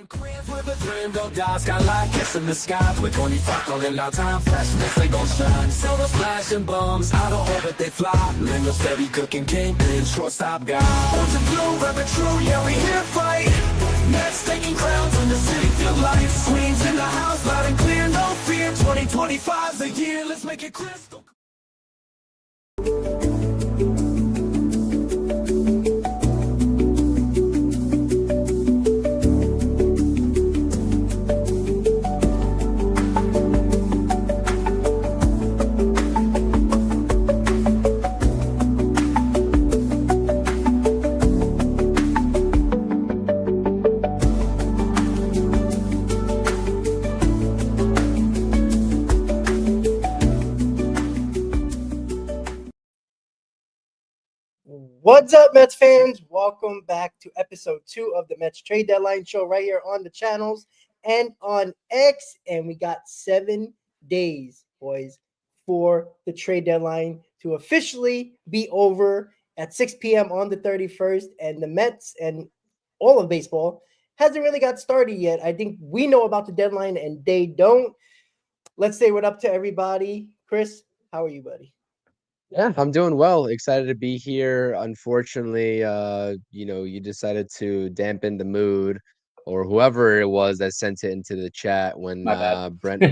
Cribs with a dream, don't die, skylight kissing the sky. With 25 calling out time, freshness, they gon' shine. Silver flashing bombs, out of orbit they fly. Lingo steady cooking kingpin, shortstop guy. Orange and blue, red and true, yeah we here fight. Mets taking crowns in the city, feel lights. Queens in the house, loud and clear, no fear. 2025's the year, let's make it crystal. What's up, Mets fans? Welcome back to episode 2 of the Mets Trade Deadline Show right here on the channels and on X. And we got 7 days, boys, for the trade deadline to officially be over at 6 p.m. on the 31st. And the Mets and all of baseball hasn't really got started yet. I think we know about the deadline and they don't. Let's say what up to everybody. Chris, how are you, buddy? Yeah, I'm doing well. Excited to be here. Unfortunately, you decided to dampen the mood, or whoever it was that sent it into the chat when Brent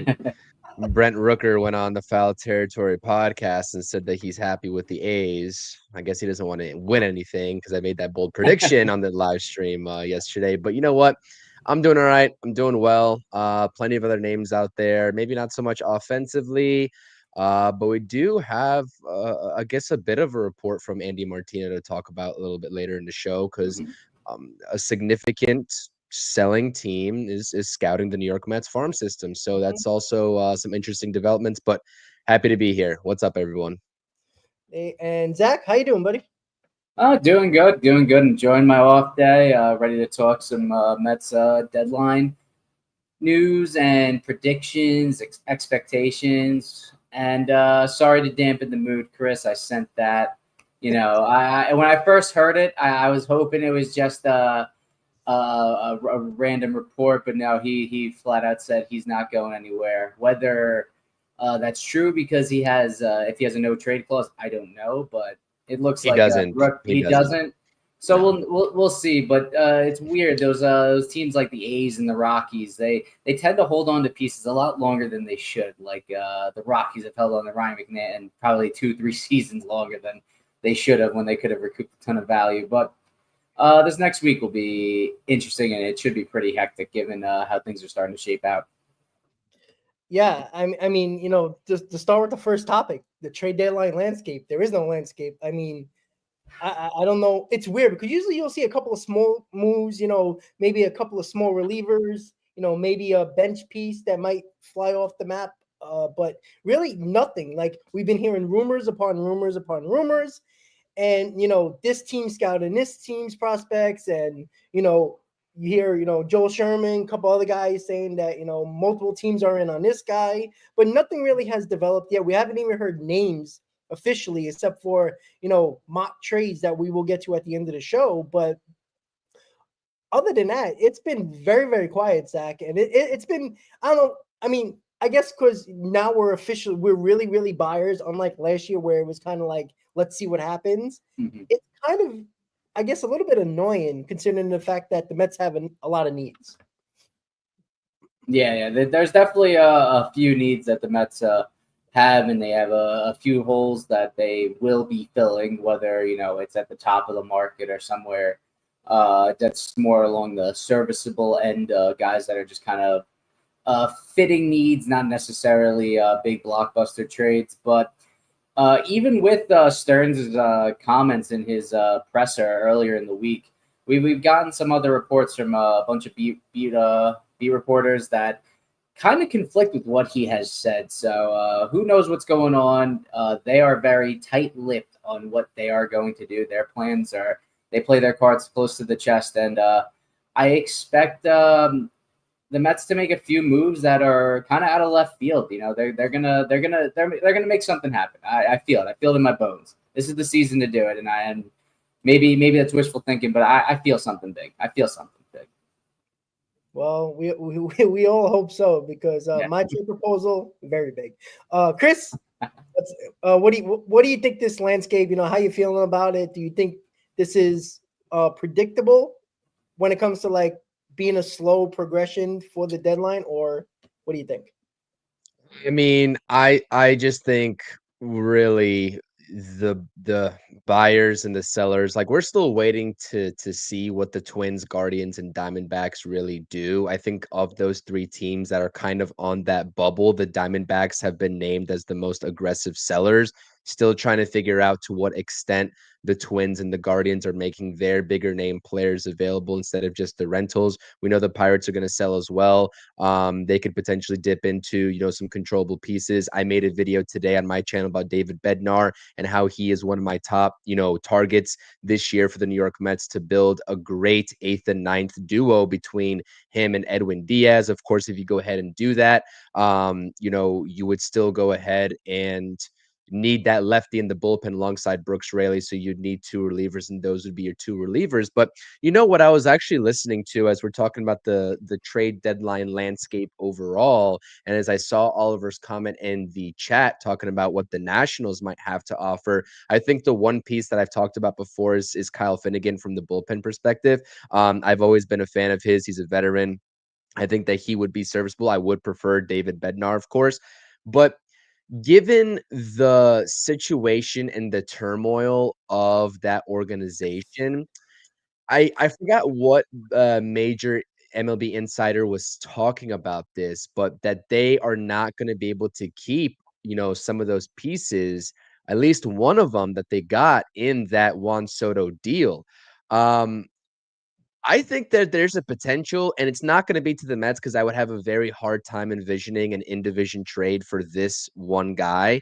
Rooker went on the Foul Territory podcast and said that he's happy with the A's. I guess he doesn't want to win anything because I made that bold prediction on the live stream yesterday. But you know what? I'm doing all right. I'm doing well. Plenty of other names out there. Maybe not so much offensively. But we do have, I guess, a bit of a report from Andy Martino to talk about a little bit later in the show because a significant selling team is scouting the New York Mets farm system. So that's also some interesting developments, but happy to be here. What's up, everyone? Hey, and Zach, how you doing, buddy? Doing good. Enjoying my off day. Ready to talk some Mets deadline news and predictions, expectations. And sorry to dampen the mood, Chris. I sent that. You know, when I first heard it, I was hoping it was just a random report, but no, he flat out said he's not going anywhere. Whether that's true because he has if he has a no trade clause, I don't know, but it looks he like doesn't. He doesn't. So we'll see, but it's weird. Those teams like the A's and the Rockies, they tend to hold on to pieces a lot longer than they should. Like the Rockies have held on to Ryan McNabb probably 2-3 seasons longer than they should have when they could have recouped a ton of value. But this next week will be interesting, and it should be pretty hectic given how things are starting to shape out. Yeah, I mean, you know, to start with the first topic, the trade deadline landscape. There is no landscape. I mean, I don't know. It's weird because usually you'll see a couple of small moves, you know, maybe a couple of small relievers, you know, maybe a bench piece that might fly off the map. But really nothing. Like we've been hearing rumors upon rumors upon rumors. And, you know, this team scouting this team's prospects. And, you know, you hear, you know, Joel Sherman, a couple other guys saying that, you know, multiple teams are in on this guy. But nothing really has developed yet. We haven't even heard names officially, except for, you know, mock trades that we will get to at the end of the show. But other than that, it's been very, very quiet, Zach. And it's been, I don't know. I mean, I guess because now we're really, really buyers, unlike last year where it was kind of like, let's see what happens. Mm-hmm. It's kind of, I guess, a little bit annoying considering the fact that the Mets have a lot of needs. Yeah. There's definitely a few needs that the Mets have, and they have a few holes that they will be filling, whether, you know, it's at the top of the market or somewhere that's more along the serviceable end, guys that are just kind of fitting needs, not necessarily big blockbuster trades. But even with Stearns' comments in his presser earlier in the week, we've gotten some other reports from a bunch of beat reporters that kind of conflict with what he has said. So who knows what's going on? They are very tight-lipped on what they are going to do. Their plans are, they play their cards close to the chest. And I expect the Mets to make a few moves that are kind of out of left field. You know, they're gonna make something happen. I feel it. I feel it in my bones. This is the season to do it. And maybe that's wishful thinking, but I feel something big. Well, we all hope so because Yeah. my trade proposal very big. Chris, what do you think this landscape? How you feeling about it? Do you think this is predictable when it comes to like being a slow progression for the deadline, or what do you think? I mean, I just think really the buyers and the sellers, like we're still waiting to see what the Twins, Guardians, and Diamondbacks really do. I think of those three teams that are kind of on that bubble, the Diamondbacks have been named as the most aggressive sellers. Still trying to figure out to what extent the Twins and the Guardians are making their bigger name players available instead of just the rentals. We know the Pirates are going to sell as well. They could potentially dip into, some controllable pieces. I made a video today on my channel about David Bednar and how he is one of my top, targets this year for the New York Mets to build a great eighth and ninth duo between him and Edwin Diaz. Of course, if you go ahead and do that, you would still go ahead and need that lefty in the bullpen alongside Brooks Raley. So you'd need two relievers, and those would be your two relievers. But you know what I was actually listening to as we're talking about the trade deadline landscape overall, and as I saw Oliver's comment in the chat talking about what the Nationals might have to offer, I think the one piece that I've talked about before is Kyle Finnegan from the bullpen perspective. I've always been a fan of his. He's a veteran. I think that he would be serviceable. I would prefer David Bednar, of course, but given the situation and the turmoil of that organization, I forgot what major MLB insider was talking about this, but that they are not going to be able to keep, some of those pieces, at least one of them that they got in that Juan Soto deal. Um, I think that there's a potential, and it's not going to be to the Mets because I would have a very hard time envisioning an in-division trade for this one guy.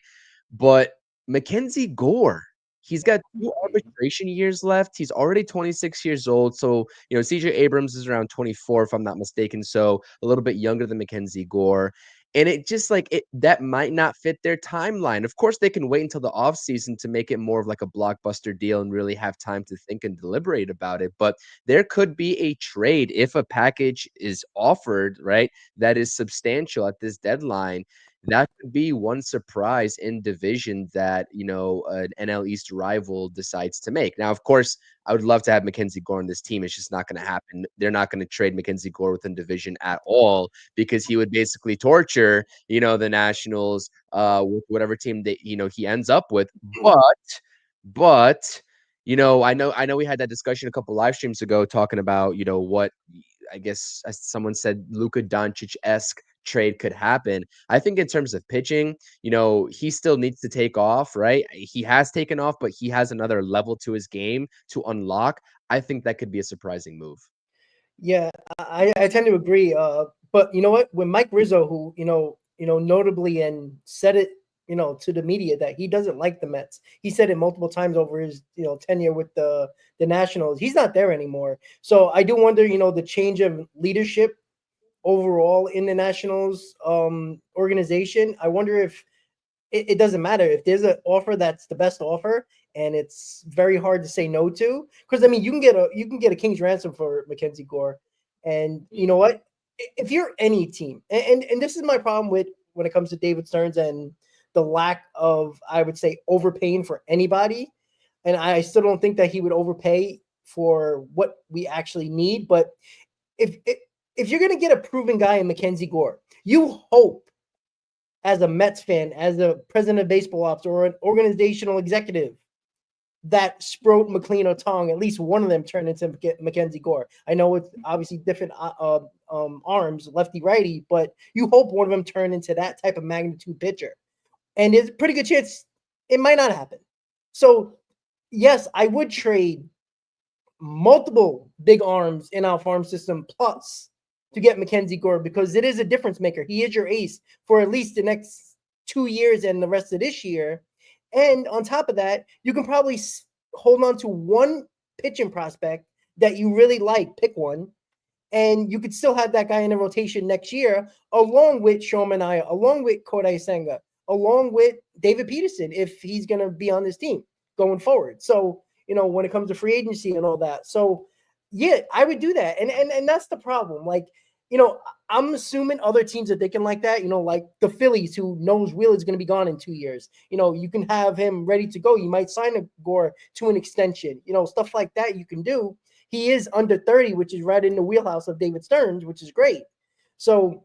But Mackenzie Gore, he's got 2 arbitration years left. He's already 26 years old. So, CJ Abrams is around 24, if I'm not mistaken. So a little bit younger than Mackenzie Gore. And it just like it that might not fit their timeline. Of course, they can wait until the offseason to make it more of like a blockbuster deal and really have time to think and deliberate about it. But there could be a trade if a package is offered, right? That is substantial at this deadline. That could be one surprise in division that, an NL East rival decides to make. Now, of course, I would love to have Mackenzie Gore on this team. It's just not going to happen. They're not going to trade Mackenzie Gore within division at all because he would basically torture, the Nationals with whatever team that, he ends up with. But I know we had that discussion a couple live streams ago talking about, what I guess as someone said Luka Doncic-esque trade could happen. I think in terms of pitching, he still needs to take off, right? He has taken off, but he has another level to his game to unlock. I think that could be a surprising move. Yeah, I tend to agree. But you know what? When Mike Rizzo, who notably and said it, to the media that he doesn't like the Mets. He said it multiple times over his tenure with the Nationals. He's not there anymore. So I do wonder, the change of leadership overall in the Nationals organization. I wonder if it doesn't matter if there's an offer that's the best offer and it's very hard to say no to, because I mean you can get a king's ransom for Mackenzie Gore, and you know what, if you're any team, and this is my problem with when it comes to David Stearns and the lack of, I would say, overpaying for anybody, and I still don't think that he would overpay for what we actually need, but if you're gonna get a proven guy in Mackenzie Gore, you hope as a Mets fan, as a president of baseball ops or an organizational executive, that Sproat, McLean, or Tong, at least one of them turn into Mackenzie Gore. I know it's obviously different arms, lefty, righty, but you hope one of them turn into that type of magnitude pitcher. And there's a pretty good chance it might not happen. So, yes, I would trade multiple big arms in our farm system plus to get Mackenzie Gore, because it is a difference maker. He is your ace for at least the next 2 years and the rest of this year. And on top of that, you can probably hold on to one pitching prospect that you really like, pick one, and you could still have that guy in the rotation next year, along with Shohei Manaea, along with Kodai Senga, along with David Peterson, if he's going to be on this team going forward. So, when it comes to free agency and all that. So, yeah, I would do that. And that's the problem. Like, I'm assuming other teams are thinking like that, like the Phillies, who knows Wheeler's going to be gone in 2 years. You can have him ready to go. You might sign a Gore to an extension, stuff like that you can do. He is under 30, which is right in the wheelhouse of David Stearns, which is great. So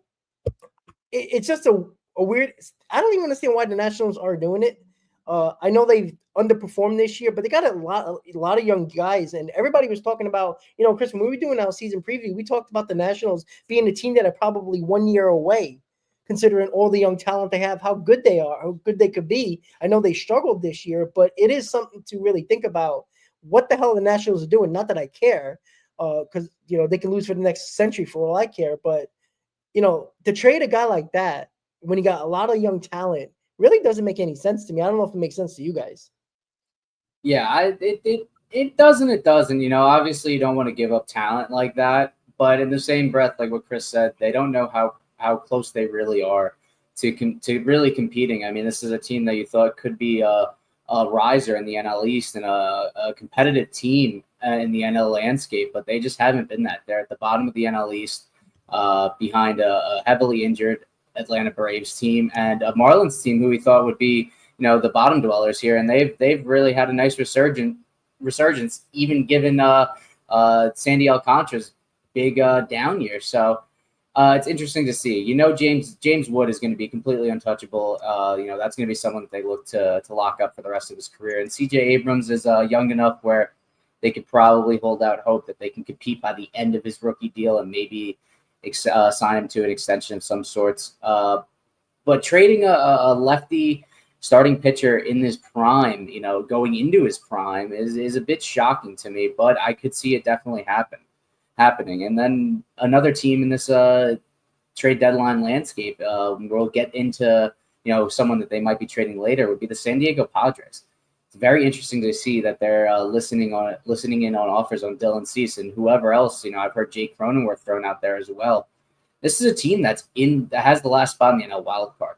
it's just a weird. I don't even understand why the Nationals are doing it. I know they've underperformed this year, but they got a lot of young guys, and everybody was talking about, Chris, when we were doing our season preview, we talked about the Nationals being a team that are probably 1 year away, considering all the young talent they have, how good they are, how good they could be. I know they struggled this year, but it is something to really think about. What the hell the Nationals are doing? Not that I care, because they can lose for the next century for all I care, but to trade a guy like that when you got a lot of young talent really doesn't make any sense to me. I don't know if it makes sense to you guys. Yeah, it doesn't. It doesn't. Obviously you don't want to give up talent like that, but in the same breath, like what Chris said, they don't know how close they really are to really competing. I mean, this is a team that you thought could be a riser in the NL East and a competitive team in the NL landscape, but they just haven't been that. They're at the bottom of the NL East, behind a heavily injured Atlanta Braves team and a Marlins team who we thought would be, the bottom dwellers here, and they've really had a nice resurgence, even given Sandy Alcantara's big down year. So it's interesting to see. James Wood is going to be completely untouchable. That's going to be someone that they look to lock up for the rest of his career. And CJ Abrams is young enough where they could probably hold out hope that they can compete by the end of his rookie deal and maybe sign him to an extension of some sorts. But trading a lefty starting pitcher in his prime, going into his prime is a bit shocking to me, but I could see it definitely happening. And then another team in this trade deadline landscape, we'll get into, someone that they might be trading later, would be the San Diego Padres. It's very interesting to see that they're listening in on offers on Dylan Cease and whoever else. I've heard Jake Cronenworth thrown out there as well. This is a team that has the last spot in the NL wild card.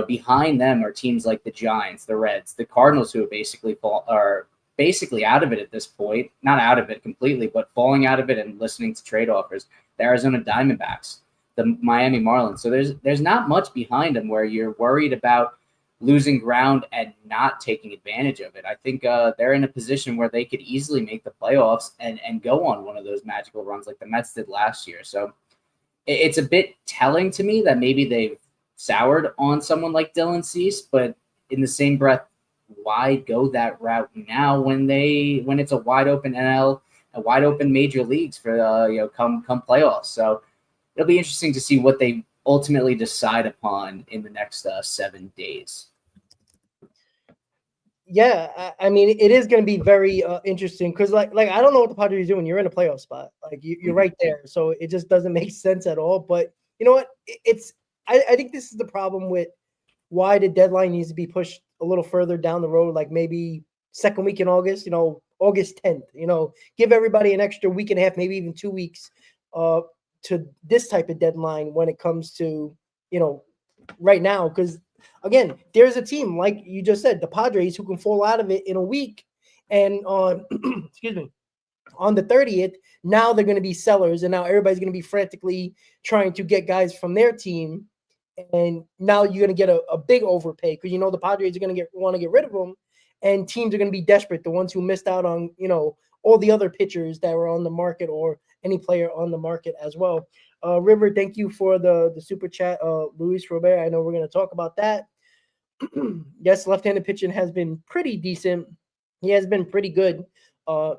Behind them are teams like the Giants, the Reds, the Cardinals, who are basically out of it at this point. Not out of it completely, but falling out of it and listening to trade offers. The Arizona Diamondbacks, the Miami Marlins. So there's not much behind them where you're worried about losing ground and not taking advantage of it. I think they're in a position where they could easily make the playoffs and go on one of those magical runs like the Mets did last year. So it's a bit telling to me that maybe they've soured on someone like Dylan Cease, but in the same breath, why go that route now when it's a wide open NL, a wide open major leagues for come playoffs? So it'll be interesting to see what they ultimately decide upon in the next 7 days. Yeah, I mean, it is going to be very interesting because, like I don't know what the Padres are doing. You're in a playoff spot, like you're right there, so it just doesn't make sense at all. But you know what? I think this is the problem with why the deadline needs to be pushed a little further down the road, like maybe second week in August. August 10th. Give everybody an extra week and a half, maybe even 2 weeks, to this type of deadline when it comes to right now, because again, there's a team like you just said, the Padres, who can fall out of it in a week, and on excuse me, on the 30th, now they're going to be sellers, and now everybody's going to be frantically trying to get guys from their team, and now you're going to get a big overpay because the Padres are going to want to get rid of them, and teams are going to be desperate, the ones who missed out on all the other pitchers that were on the market or any player on the market as well. River, thank you for the super chat. Luis Robert, I know we're going to talk about that. Yes, left-handed pitching has been pretty decent. He has been pretty good,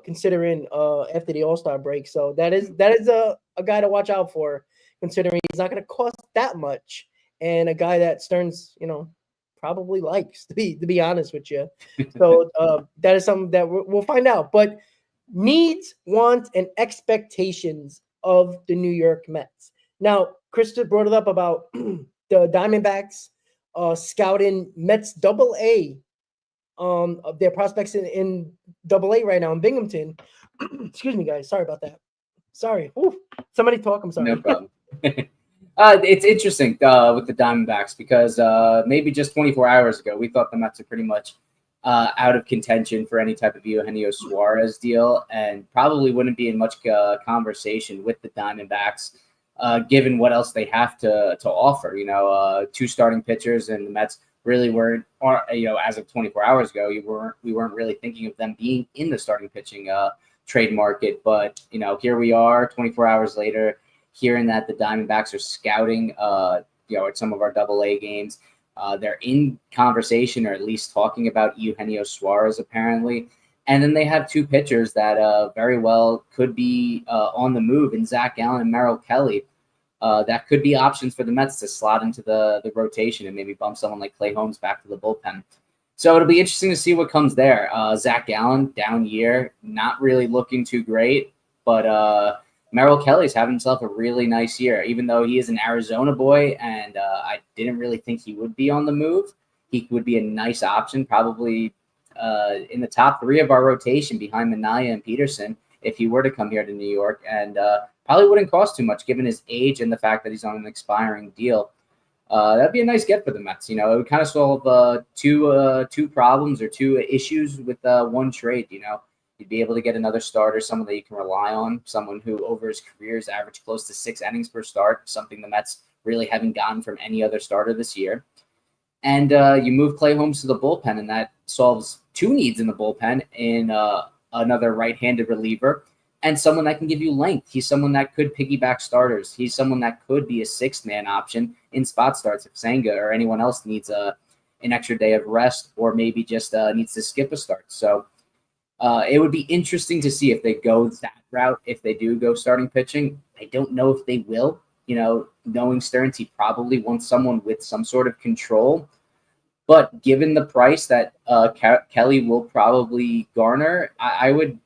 considering after the All-Star break. So that is a guy to watch out for, considering he's not going to cost that much, and a guy that Stearns, probably likes, to be honest with you. So that is something that we'll find out. But needs, wants, and expectations of the New York Mets. Now, Chris just brought it up about the Diamondbacks scouting Mets AA, their prospects in AA right now in Binghamton. Excuse me, guys. Sorry about that. Sorry. Ooh, somebody talk. I'm sorry. No problem. It's interesting with the Diamondbacks because maybe just 24 hours ago, we thought the Mets are pretty much out of contention for any type of Eugenio Suarez deal, and probably wouldn't be in much conversation with the Diamondbacks given what else they have to offer. Two starting pitchers, and the Mets really weren't, as of 24 hours ago, we weren't really thinking of them being in the starting pitching trade market. But here we are, 24 hours later, hearing that the Diamondbacks are scouting, at some of our AA games. They're in conversation, or at least talking about Eugenio Suarez, apparently. And then they have two pitchers that very well could be on the move, in Zach Gallen and Merrill Kelly. That could be options for the Mets to slot into the rotation and maybe bump someone like Clay Holmes back to the bullpen. So it'll be interesting to see what comes there. Zach Gallen, down year, not really looking too great, but Merrill Kelly's having himself a really nice year, even though he is an Arizona boy, and I didn't really think he would be on the move. He would be a nice option, probably in the top three of our rotation behind Minaya and Peterson, if he were to come here to New York, and probably wouldn't cost too much given his age and the fact that he's on an expiring deal. That'd be a nice get for the Mets. It would kind of solve two problems or two issues with one trade. You'd be able to get another starter, someone that you can rely on, someone who over his career has averaged close to 6 innings per start, something the Mets really haven't gotten from any other starter this year. And you move Clay Holmes to the bullpen, and that solves two needs in the bullpen in another right-handed reliever and someone that can give you length. He's someone that could piggyback starters. He's someone that could be a sixth-man option in spot starts if Senga or anyone else needs an extra day of rest, or maybe just needs to skip a start. So it would be interesting to see if they go that route, if they do go starting pitching. I don't know if they will. Knowing Stearns, he probably wants someone with some sort of control. But given the price that Kelly will probably garner, I would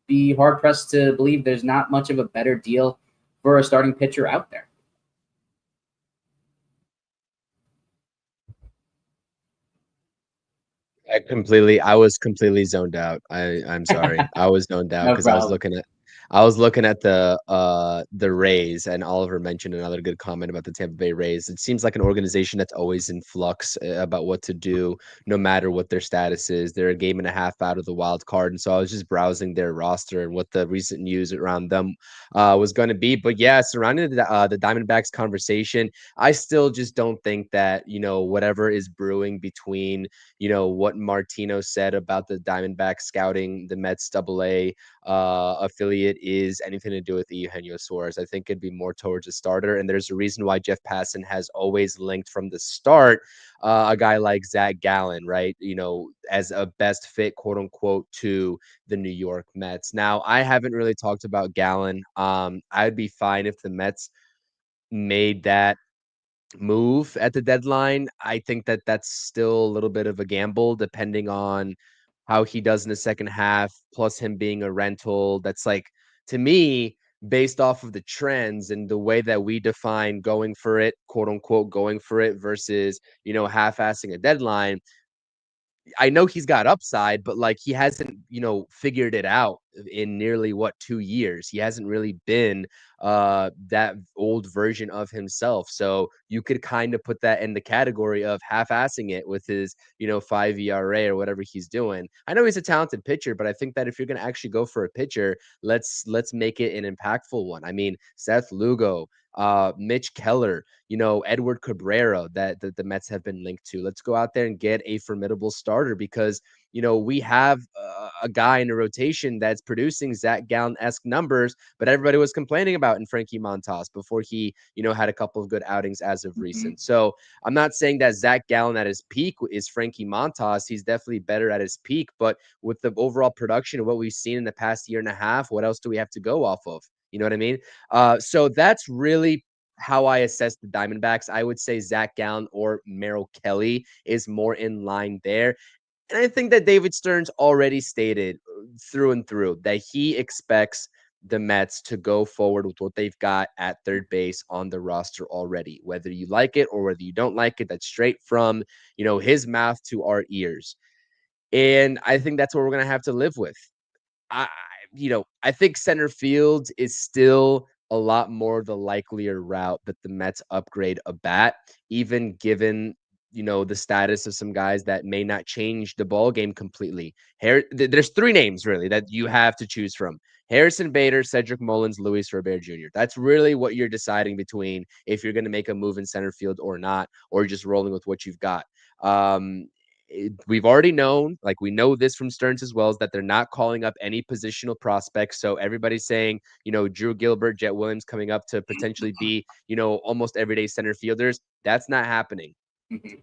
be hard-pressed to believe there's not much of a better deal for a starting pitcher out there. I was completely zoned out. I'm sorry. I was zoned out No because problem. I was looking at the Rays, and Oliver mentioned another good comment about the Tampa Bay Rays. It seems like an organization that's always in flux about what to do, no matter what their status is. They're a game and a half out of the wild card, and so I was just browsing their roster and what the recent news around them was going to be. But yeah, surrounding the Diamondbacks conversation, I still just don't think that whatever is brewing between what Martino said about the Diamondbacks scouting the Mets AA affiliate is anything to do with Eugenio Suarez. I think it'd be more towards a starter, and there's a reason why Jeff Passan has always linked from the start a guy like Zach Gallen, right? As a best fit, quote unquote, to the New York Mets. Now, I haven't really talked about Gallen. I'd be fine if the Mets made that move at the deadline. I think that that's still a little bit of a gamble depending on how he does in the second half, plus him being a rental. That's like, to me, based off of the trends and the way that we define going for it, quote unquote, going for it versus, half-assing a deadline. I know he's got upside, but like he hasn't, figured it out in nearly 2 years. He hasn't really been that old version of himself. So you could kind of put that in the category of half-assing it with his, 5 ERA or whatever he's doing. I know he's a talented pitcher, but I think that if you're going to actually go for a pitcher, let's make it an impactful one. I mean, Seth Lugo, Mitch Keller, Edward Cabrera that the Mets have been linked to. Let's go out there and get a formidable starter because, we have a guy in the rotation that's producing Zach Gallen-esque numbers, but everybody was complaining about in Frankie Montas before he, had a couple of good outings as of recent. So I'm not saying that Zach Gallen at his peak is Frankie Montas. He's definitely better at his peak, but with the overall production of what we've seen in the past year and a half, what else do we have to go off of? You know what I mean? So that's really how I assess the Diamondbacks. I would say Zach Gallen or Merrill Kelly is more in line there. And I think that David Stearns already stated through and through that he expects the Mets to go forward with what they've got at third base on the roster already. Whether you like it or whether you don't like it, that's straight from, his mouth to our ears. And I think that's what we're going to have to live with. I think center field is still a lot more the likelier route that the Mets upgrade a bat, even given the status of some guys that may not change the ball game completely. There's three names really that you have to choose from: Harrison Bader, Cedric Mullins, Luis Robert Jr. That's really what you're deciding between if you're going to make a move in center field or not, or just rolling with what you've got. We've already known, like we know this from Stearns as well, is that they're not calling up any positional prospects. So everybody's saying, Drew Gilbert, Jet Williams coming up to potentially be, almost everyday center fielders. That's not happening.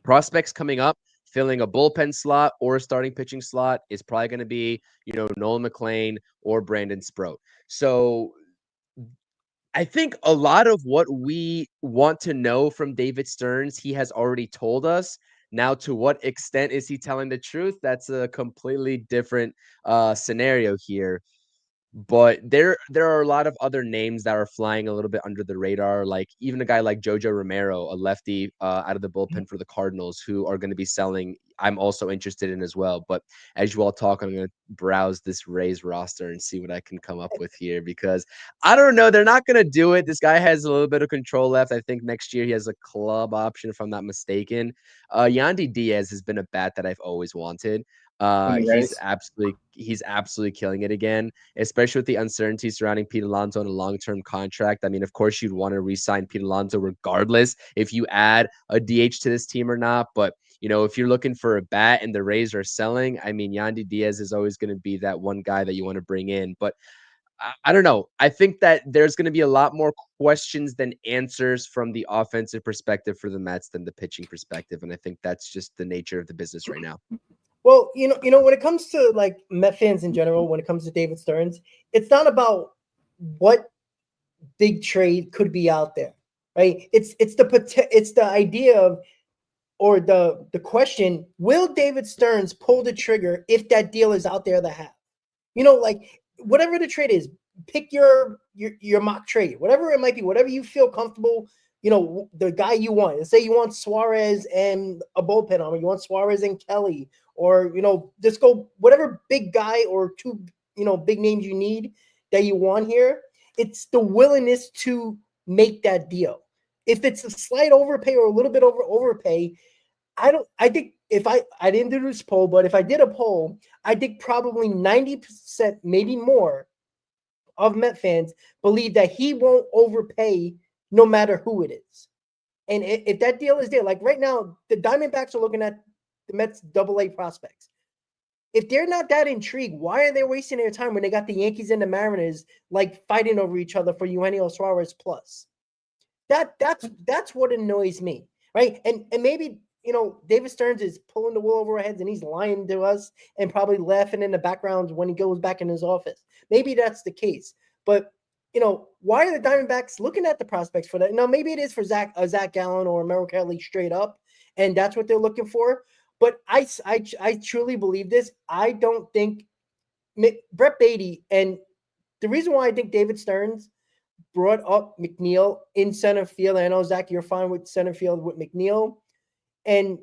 Prospects coming up, filling a bullpen slot or a starting pitching slot is probably going to be, Nolan McLean or Brandon Sproat. So I think a lot of what we want to know from David Stearns, he has already told us. Now, to what extent is he telling the truth? That's a completely different scenario here. But there are a lot of other names that are flying a little bit under the radar, like even a guy like Jojo Romero, a lefty out of the bullpen for the Cardinals, who are going to be selling. I'm also interested in as well. But as you all talk, I'm going to browse this Rays roster and see what I can come up with here, because I don't know. They're not going to do it. This guy has a little bit of control left. I think next year he has a club option, if I'm not mistaken. Yandy Diaz has been a bat that I've always wanted. He's absolutely killing it again, especially with the uncertainty surrounding Pete Alonso on a long-term contract. I mean, of course, you'd want to re-sign Pete Alonso regardless if you add a DH to this team or not. But, if you're looking for a bat and the Rays are selling, I mean, Yandy Diaz is always going to be that one guy that you want to bring in. But I don't know. I think that there's going to be a lot more questions than answers from the offensive perspective for the Mets than the pitching perspective. And I think that's just the nature of the business right now. Well, when it comes to like Met fans in general, when it comes to David Stearns, it's not about what big trade could be out there, right? It's the idea of, or the question: will David Stearns pull the trigger if that deal is out there to have? Like whatever the trade is, pick your mock trade, whatever it might be, whatever you feel comfortable. The guy you want. Let's say you want Suarez and a bullpen arm, or you want Suarez and Kelly, or just go whatever big guy or two big names you need that you want here. It's the willingness to make that deal. If it's a slight overpay or a little bit overpay, I think if I didn't do this poll, but if I did a poll, I think probably 90%, maybe more, of Met fans believe that he won't overpay no matter who it is. And if that deal is there, like right now, the Diamondbacks are looking at the Mets AA prospects. If they're not that intrigued, why are they wasting their time when they got the Yankees and the Mariners like fighting over each other for Eugenio Suarez plus? That's what annoys me, right? And maybe David Stearns is pulling the wool over our heads and he's lying to us and probably laughing in the background when he goes back in his office. Maybe that's the case, but why are the Diamondbacks looking at the prospects for that? Now, maybe it is for Zach Gallen or Merrill Kelly straight up, and that's what they're looking for. But I truly believe this. I don't think Brett Beatty, and the reason why I think David Stearns brought up McNeil in center field. I know, Zach, you're fine with center field with McNeil. And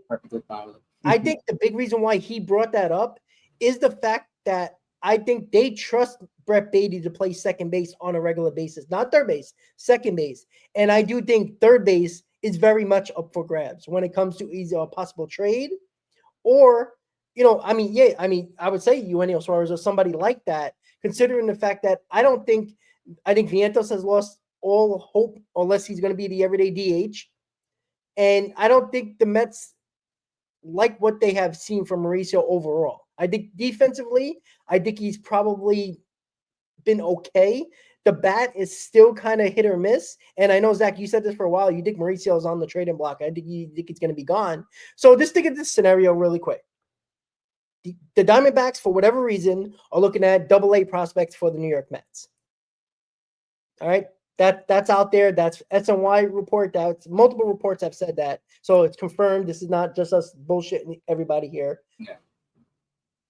I think the big reason why he brought that up is the fact that I think they trust Brett Beatty to play second base on a regular basis, not third base, second base. And I do think third base is very much up for grabs when it comes to either a possible trade or, I would say Eugenio Suarez or somebody like that, considering the fact that I think Vientos has lost all hope unless he's going to be the everyday DH. And I don't think the Mets like what they have seen from Mauricio overall. I think defensively, he's probably been okay. The bat is still kind of hit or miss. And I know, Zach, you said this for a while. You think Mauricio is on the trading block. I think you think it's going to be gone. So just think of this scenario really quick. The Diamondbacks, for whatever reason, are looking at AA prospects for the New York Mets. All right. That's out there. That's SNY report. That's multiple reports have said that. So it's confirmed. This is not just us bullshitting everybody here. Yeah.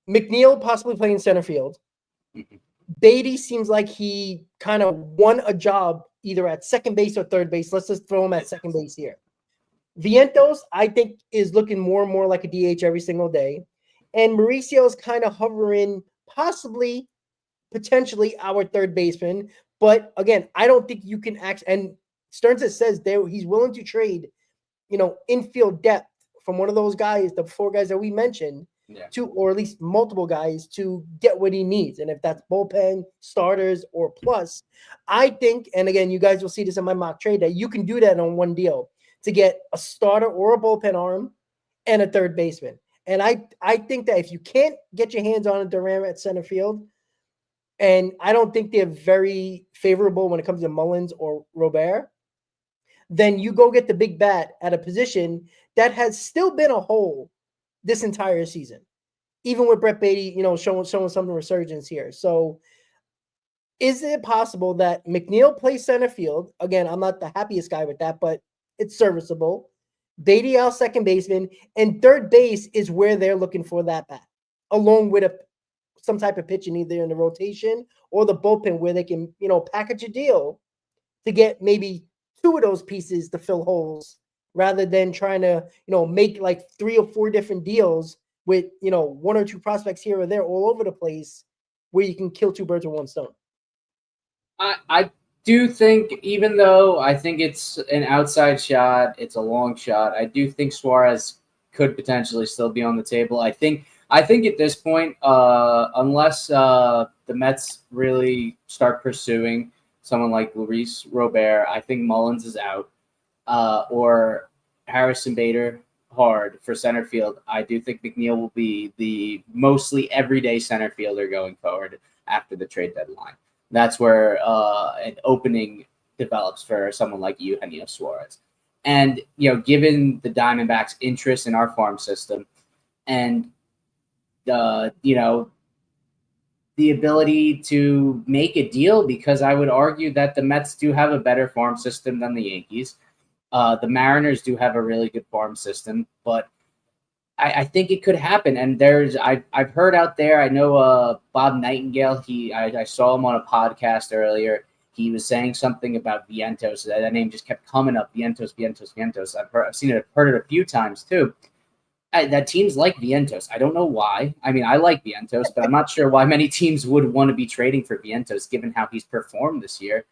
McNeil possibly playing center field. Mm-hmm. Beatty seems like he kind of won a job either at second base or third base. Let's just throw him at second base here. Vientos, I think, is looking more and more like a DH every single day. And Mauricio is kind of hovering, possibly, potentially our third baseman. But again, I don't think you can and Stearns says he's willing to trade, infield depth from one of those guys, the 4 guys that we mentioned, Yeah. to, or at least multiple guys, to get what he needs. And if that's bullpen, starters, or plus, I think, and again, you guys will see this in my mock trade, that you can do that on one deal to get a starter or a bullpen arm and a third baseman. And I think that if you can't get your hands on a Duran at center field, and I don't think they're very favorable when it comes to Mullins or Robert, then you go get the big bat at a position that has still been a hole this entire season, even with Brett Beatty, showing some resurgence here. So is it possible that McNeil plays center field? Again, I'm not the happiest guy with that, but it's serviceable. Beatty out second baseman, and third base is where they're looking for that bat, along with some type of pitching either in the rotation or the bullpen, where they can, package a deal to get maybe 2 of those pieces to fill holes, rather than trying to, make like 3 or 4 different deals with, 1 or 2 prospects here or there all over the place, where you can kill 2 birds with 1 stone. I do think, even though I think it's an outside shot, it's a long shot, I do think Suarez could potentially still be on the table. I think at this point, unless the Mets really start pursuing someone like Luis Robert, I think Mullins is out, or Harrison Bader hard for center field. I do think McNeil will be the mostly everyday center fielder going forward after the trade deadline. That's where an opening develops for someone like Eugenio Suarez. And, given the Diamondbacks' interest in our farm system and, the ability to make a deal, because I would argue that the Mets do have a better farm system than the Yankees. The Mariners do have a really good farm system, but I think it could happen. And I've heard out there, I know Bob Nightingale, I saw him on a podcast earlier. He was saying something about Vientos. That name just kept coming up, Vientos. I've seen it, heard it a few times too. That teams like Vientos. I don't know why. I mean, I like Vientos, but I'm not sure why many teams would want to be trading for Vientos given how he's performed this year.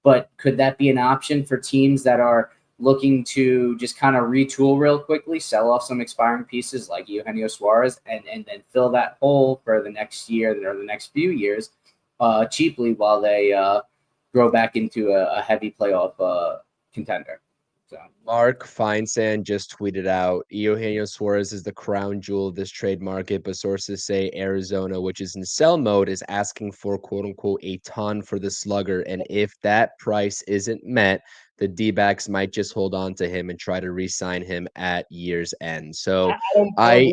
But could that be an option for teams that are looking to just kind of retool real quickly, sell off some expiring pieces like Eugenio Suarez, and then fill that hole for the next year or the next few years cheaply while they grow back into a heavy playoff contender? So Mark Feinsand just tweeted out, Eugenio Suarez is the crown jewel of this trade market, but sources say Arizona, which is in sell mode, is asking for quote unquote a ton for the slugger. And if that price isn't met, the D-backs might just hold on to him and try to re-sign him at year's end. So I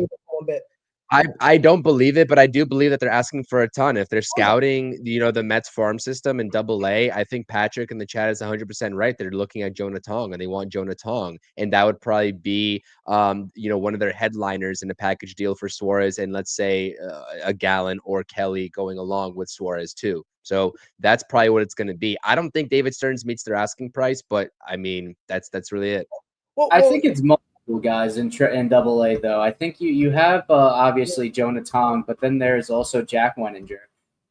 don't believe it, but I do believe that they're asking for a ton. If they're scouting, the Mets farm system in Double-A, I think Patrick in the chat is 100% right. They're looking at Jonah Tong, and they want Jonah Tong, and that would probably be, one of their headliners in a package deal for Suarez, and let's say a Gallen or Kelly going along with Suarez too. So that's probably what it's going to be. I don't think David Stearns meets their asking price, but I mean that's really it. I think it's multiple guys in Double-A, though. I think you have obviously Jonah Tong, but then there's also Jack Wenninger,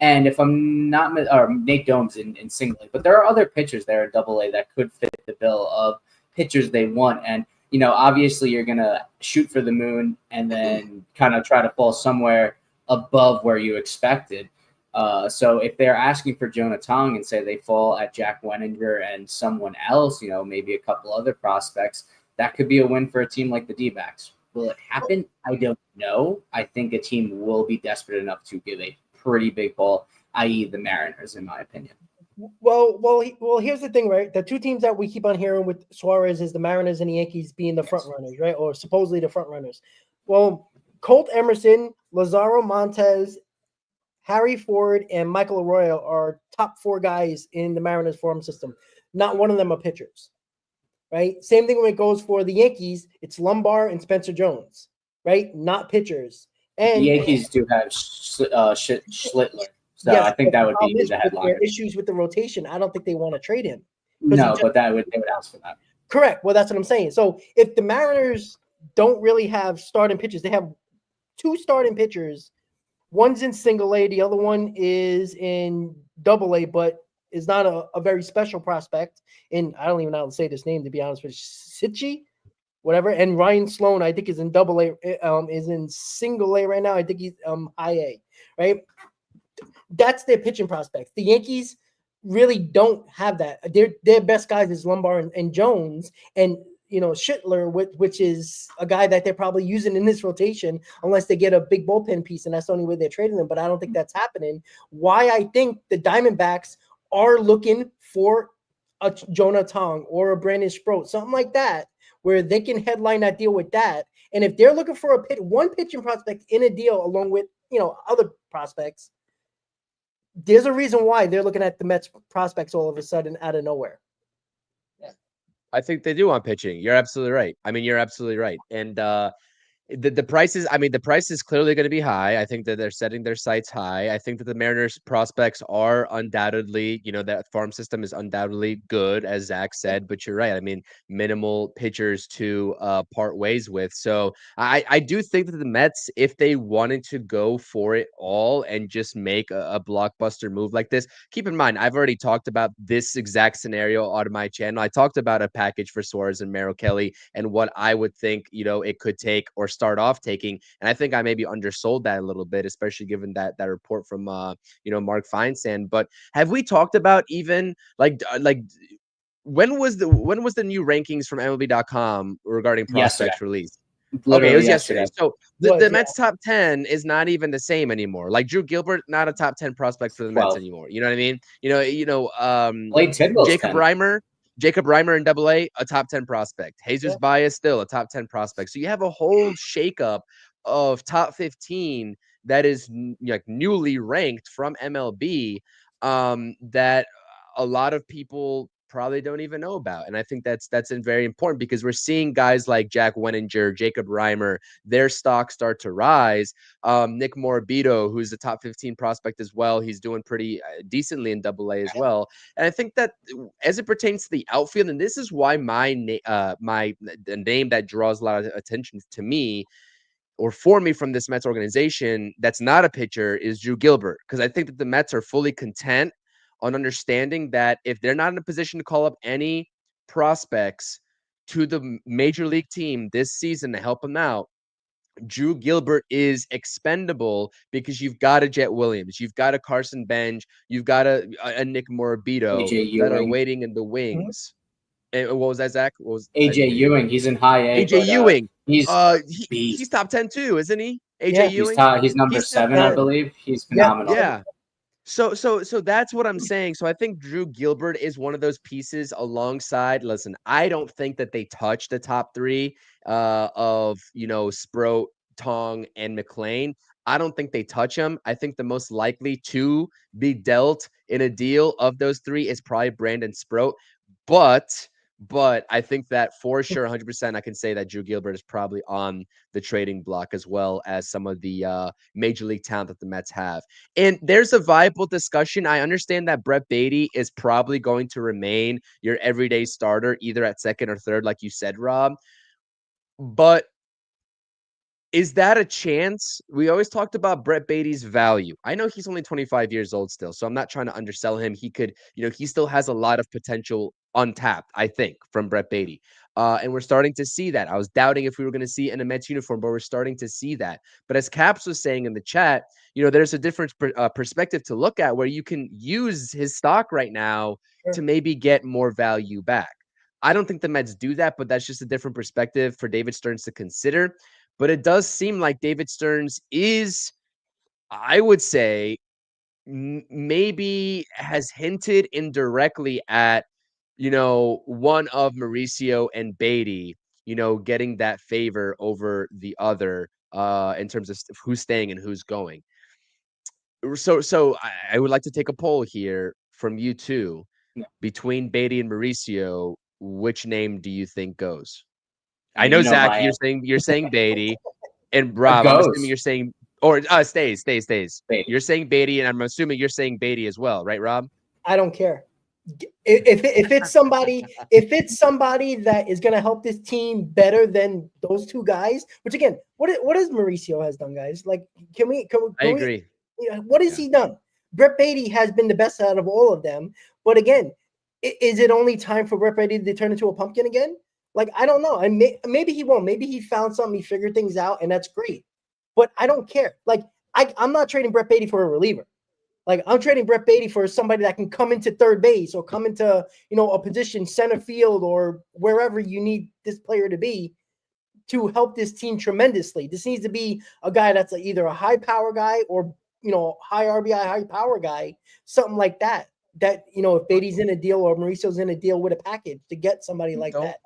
and if I'm not, or Nate Domes in Single A. But there are other pitchers there in Double-A that could fit the bill of pitchers they want. And obviously you're gonna shoot for the moon and then kind of try to fall somewhere above where you expected. So if they're asking for Jonah Tong and say they fall at Jack Wenninger and someone else, maybe a couple other prospects, that could be a win for a team like the D-backs. Will it happen? I don't know. I think a team will be desperate enough to give a pretty big haul, i.e. the Mariners, in my opinion. Well, here's the thing, right? The 2 teams that we keep on hearing with Suarez is the Mariners and the Yankees being the front runners, right? Or supposedly the front runners. Well, Colt Emerson, Lazaro Montez, Harry Ford, and Michael Arroyo are top 4 guys in the Mariners farm system. Not one of them are pitchers, right? Same thing when it goes for the Yankees. It's Lumbar and Spencer Jones, right? Not pitchers. And the Yankees do have Schlittler, so yes, I think that would be the headline. Issues with the rotation. I don't think they want to trade him. No, but they would ask for that. Correct. Well, that's what I'm saying. So if the Mariners don't really have starting pitchers, they have 2 starting pitchers. One's in Single A, the other one is in Double-A, but is not a very special prospect. And I don't even know how to say this name, to be honest with you. Sitchi, whatever. And Ryan Sloan, I think, is in double A, is in single A right now. I think he's high A, right? That's their pitching prospects. The Yankees really don't have that. Their best guys is Lombard and Jones, and Schittler, which is a guy that they're probably using in this rotation unless they get a big bullpen piece, and that's the only way they're trading them. But I don't think that's happening. Why I think the Diamondbacks are looking for a Jonah Tong or a Brandon Sproat, something like that, where they can headline that deal with that. And if they're looking for one pitching prospect in a deal along with other prospects, there's a reason why they're looking at the Mets prospects all of a sudden out of nowhere. I think they do want pitching. You're absolutely right. I mean, you're absolutely right. And the prices, I mean, the price is clearly going to be high. I think that they're setting their sights high. I think that the Mariners prospects are undoubtedly, that farm system is undoubtedly good, as Zach said, but you're right. I mean, minimal pitchers to part ways with. So I do think that the Mets, if they wanted to go for it all and just make a blockbuster move like this, keep in mind, I've already talked about this exact scenario on my channel. I talked about a package for Suarez and Merrill Kelly and what I would think, it could take or start off taking. And I think I maybe undersold that a little bit, especially given that report from Mark Feinsand. But have we talked about even like when was the new rankings from MLB.com regarding prospects released? Literally okay, it was yesterday. So the Mets top 10 is not even the same anymore. Like Drew Gilbert, not a top 10 prospect for the 12. Mets anymore. You know what I mean? Blade Tidwell's Jacob Reimer in Double A, a top 10 prospect. Jesus Baez still a top 10 prospect. So you have a whole shakeup of top 15 that is newly ranked from MLB that a lot of people probably don't even know about. And I think that's very important because we're seeing guys like Jack Wenninger, Jacob Reimer, their stocks start to rise. Nick Morabito, who's a top 15 prospect as well, he's doing pretty decently in Double A as well. And I think that as it pertains to the outfield, and this is why the name that draws a lot of attention to me or for me from this Mets organization that's not a pitcher is Drew Gilbert, because I think that the Mets are fully content on understanding that if they're not in a position to call up any prospects to the major league team this season to help them out, Drew Gilbert is expendable because you've got a Jet Williams, you've got a Carson Bench, you've got a Nick Morabito that are waiting in the wings. And what was that, Zach? What was AJ Ewing? He's in high A. AJ Ewing. He's top 10 too, isn't he? AJ Ewing. He's number 7, I believe. He's phenomenal. Yeah. So that's what I'm saying. So I think Drew Gilbert is one of those pieces alongside. Listen, I don't think that they touch the top 3 of Sproat, Tong, and McLean. I don't think they touch him. I think the most likely to be dealt in a deal of those 3 is probably Brandon Sproat. But I think that for sure, 100%, I can say that Drew Gilbert is probably on the trading block as well as some of the major league talent that the Mets have. And there's a viable discussion. I understand that Brett Baty is probably going to remain your everyday starter, either at second or third, like you said, Rob. But is that a chance? We always talked about Brett Baty's value. I know he's only 25 years old still, so I'm not trying to undersell him. He could, he still has a lot of potential untapped, I think, from Brett Baty. And we're starting to see that. I was doubting if we were going to see it in a Mets uniform, but we're starting to see that. But as Caps was saying in the chat, there's a different perspective to look at where you can use his stock right now to maybe get more value back. I don't think the Mets do that, but that's just a different perspective for David Stearns to consider. But it does seem like David Stearns is, I would say, maybe has hinted indirectly at, one of Mauricio and Baty, getting that favor over the other in terms of who's staying and who's going. So I would like to take a poll here from you two. Between Baty and Mauricio, which name do you think goes? I know, Zach, you're saying Baty, and Rob, I'm assuming you're saying, or stays. Baty. You're saying Baty, and I'm assuming you're saying Baty as well, right, Rob? I don't care. If it's somebody that is going to help this team better than those two guys, which again, what has Mauricio has done, guys? Like, can we I agree. What has he done? Brett Baty has been the best out of all of them, but again, is it only time for Brett Baty to turn into a pumpkin again? Like, I don't know. Maybe he won't. Maybe he found something. He figured things out, and that's great. But I don't care. Like, I'm not trading Brett Beatty for a reliever. Like, I'm trading Brett Beatty for somebody that can come into third base or come into, a position, center field, or wherever you need this player to be to help this team tremendously. This needs to be a guy that's either a high power guy or, high RBI, high power guy, something like that. That, if Beatty's in a deal or Mauricio's in a deal with a package to get somebody like that.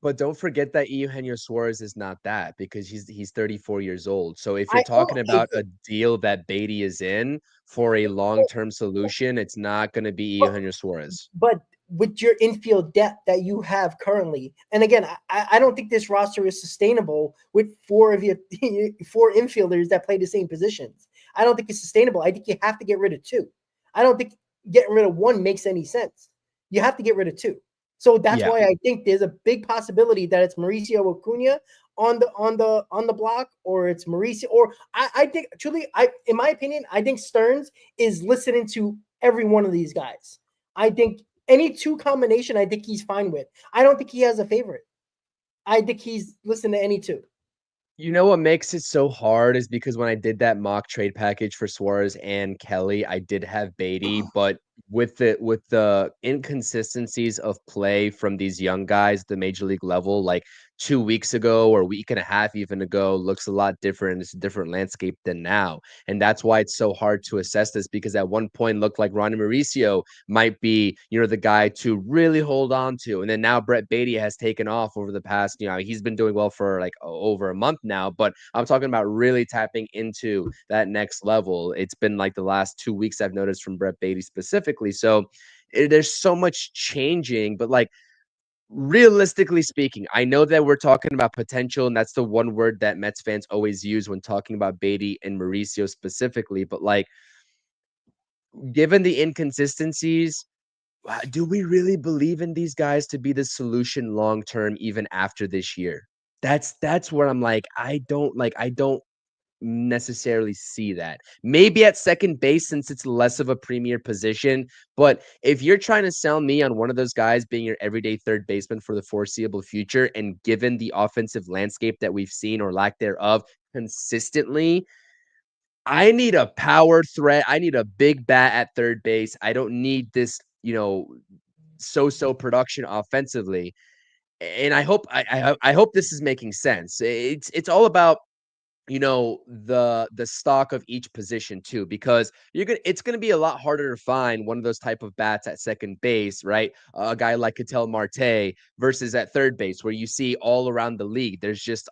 But don't forget that Eugenio Suarez is not that, because he's 34 years old. So if you're talking about a deal that Beatty is in for a long-term solution, it's not going to be Eugenio Suarez. But with your infield depth that you have currently, and again, I don't think this roster is sustainable with four infielders that play the same positions. I don't think it's sustainable. I think you have to get rid of two. I don't think getting rid of one makes any sense. You have to get rid of two. So that's why I think there's a big possibility that it's Mauricio Acuna on the block, or it's Mauricio, or I think truly, in my opinion, I think Stearns is listening to every one of these guys. I think any two combination, I think he's fine with. I don't think he has a favorite. I think he's listening to any two. You know what makes it so hard is because when I did that mock trade package for Suarez and Kelly, I did have Beatty, but with the inconsistencies of play from these young guys at the major league level, like 2 weeks ago or a week and a half even ago, looks a lot different. It's a different landscape than now. And that's why it's so hard to assess this, because at one point looked like Ronnie Mauricio might be, the guy to really hold on to. And then now Brett Beatty has taken off over the past, he's been doing well for like over a month now, but I'm talking about really tapping into that next level. It's been like the last 2 weeks I've noticed from Brett Beatty specifically. So there's so much changing, but like, realistically speaking, I know that we're talking about potential, and that's the one word that Mets fans always use when talking about Beatty and Mauricio specifically. But like, given the inconsistencies, do we really believe in these guys to be the solution long term, even after this year? That's where I'm like, I don't necessarily see that. Maybe at second base, since it's less of a premier position, but if you're trying to sell me on one of those guys being your everyday third baseman for the foreseeable future, and given the offensive landscape that we've seen or lack thereof consistently, I need a power threat. I need a big bat at third base. I don't need this, so production offensively. And I hope this is making sense. It's all about the stock of each position too, because it's gonna be a lot harder to find one of those type of bats at second base, right? A guy like Ketel Marte versus at third base, where you see all around the league there's just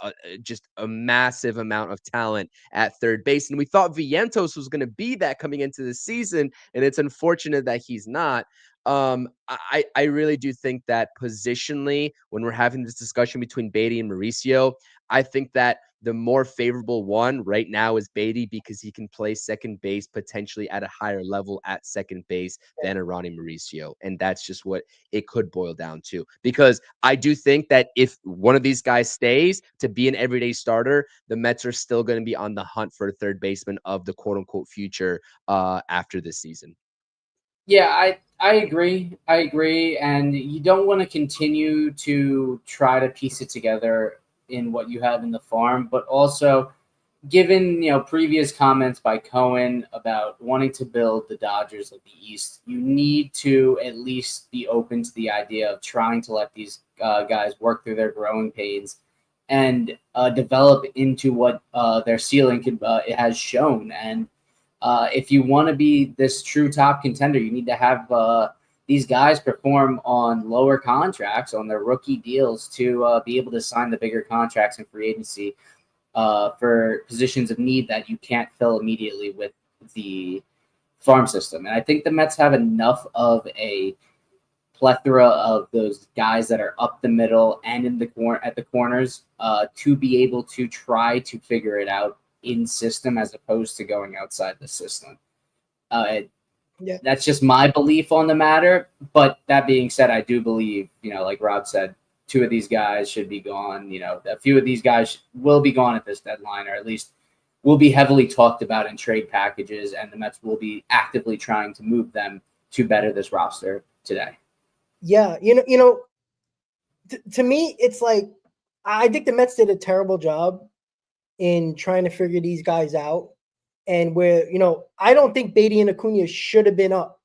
a massive amount of talent at third base, and we thought Vientos was going to be that coming into the season, and it's unfortunate that he's not. I really do think that positionally, when we're having this discussion between Beatty and Mauricio, I think that the more favorable one right now is Beatty, because he can play second base potentially at a higher level at second base than a Ronnie Mauricio. And that's just what it could boil down to. Because I do think that if one of these guys stays to be an everyday starter, the Mets are still going to be on the hunt for a third baseman of the quote unquote future after this season. Yeah, I agree. And you don't want to continue to try to piece it together in what you have in the farm, but also given previous comments by Cohen about wanting to build the Dodgers of the East, you need to at least be open to the idea of trying to let these guys work through their growing pains and develop into what their ceiling it has shown. And if you want to be this true top contender, you need to have these guys perform on lower contracts, on their rookie deals, to be able to sign the bigger contracts in free agency for positions of need that you can't fill immediately with the farm system. And I think the Mets have enough of a plethora of those guys that are up the middle and in the at the corners to be able to try to figure it out in system as opposed to going outside the system. That's just my belief on the matter. But that being said, I do believe, like Rob said, two of these guys should be gone. A few of these guys will be gone at this deadline, or at least will be heavily talked about in trade packages, and the Mets will be actively trying to move them to better this roster today. Yeah, to me, it's like I think the Mets did a terrible job in trying to figure these guys out. And where, I don't think Beatty and Acuna should have been up.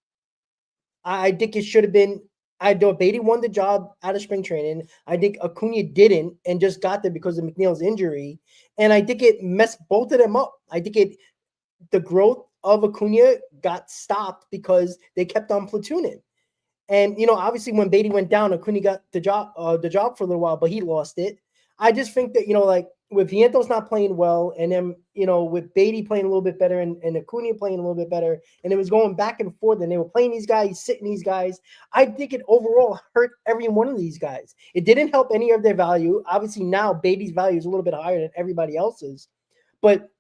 I think it should have been. I thought Beatty won the job out of spring training. I think Acuna didn't and just got there because of McNeil's injury. And I think it messed both of them up. I think the growth of Acuna got stopped because they kept on platooning. And obviously when Beatty went down, Acuna got the job for a little while, but he lost it. I just think that like with Vientos not playing well, and then with Beatty playing a little bit better and Acuna playing a little bit better, and it was going back and forth, and they were playing these guys, sitting these guys. I think it overall hurt every one of these guys. It didn't help any of their value. Obviously now Beatty's value is a little bit higher than everybody else's, but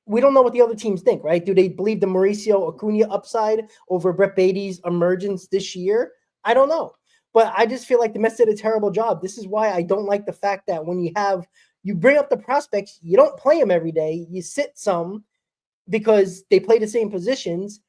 we don't know what the other teams think, right? Do they believe the Mauricio Acuna upside over Brett Beatty's emergence this year? I don't know. But I just feel like the Mets did a terrible job. This is why I don't like the fact that when you bring up the prospects, you don't play them every day. You sit some because they play the same positions.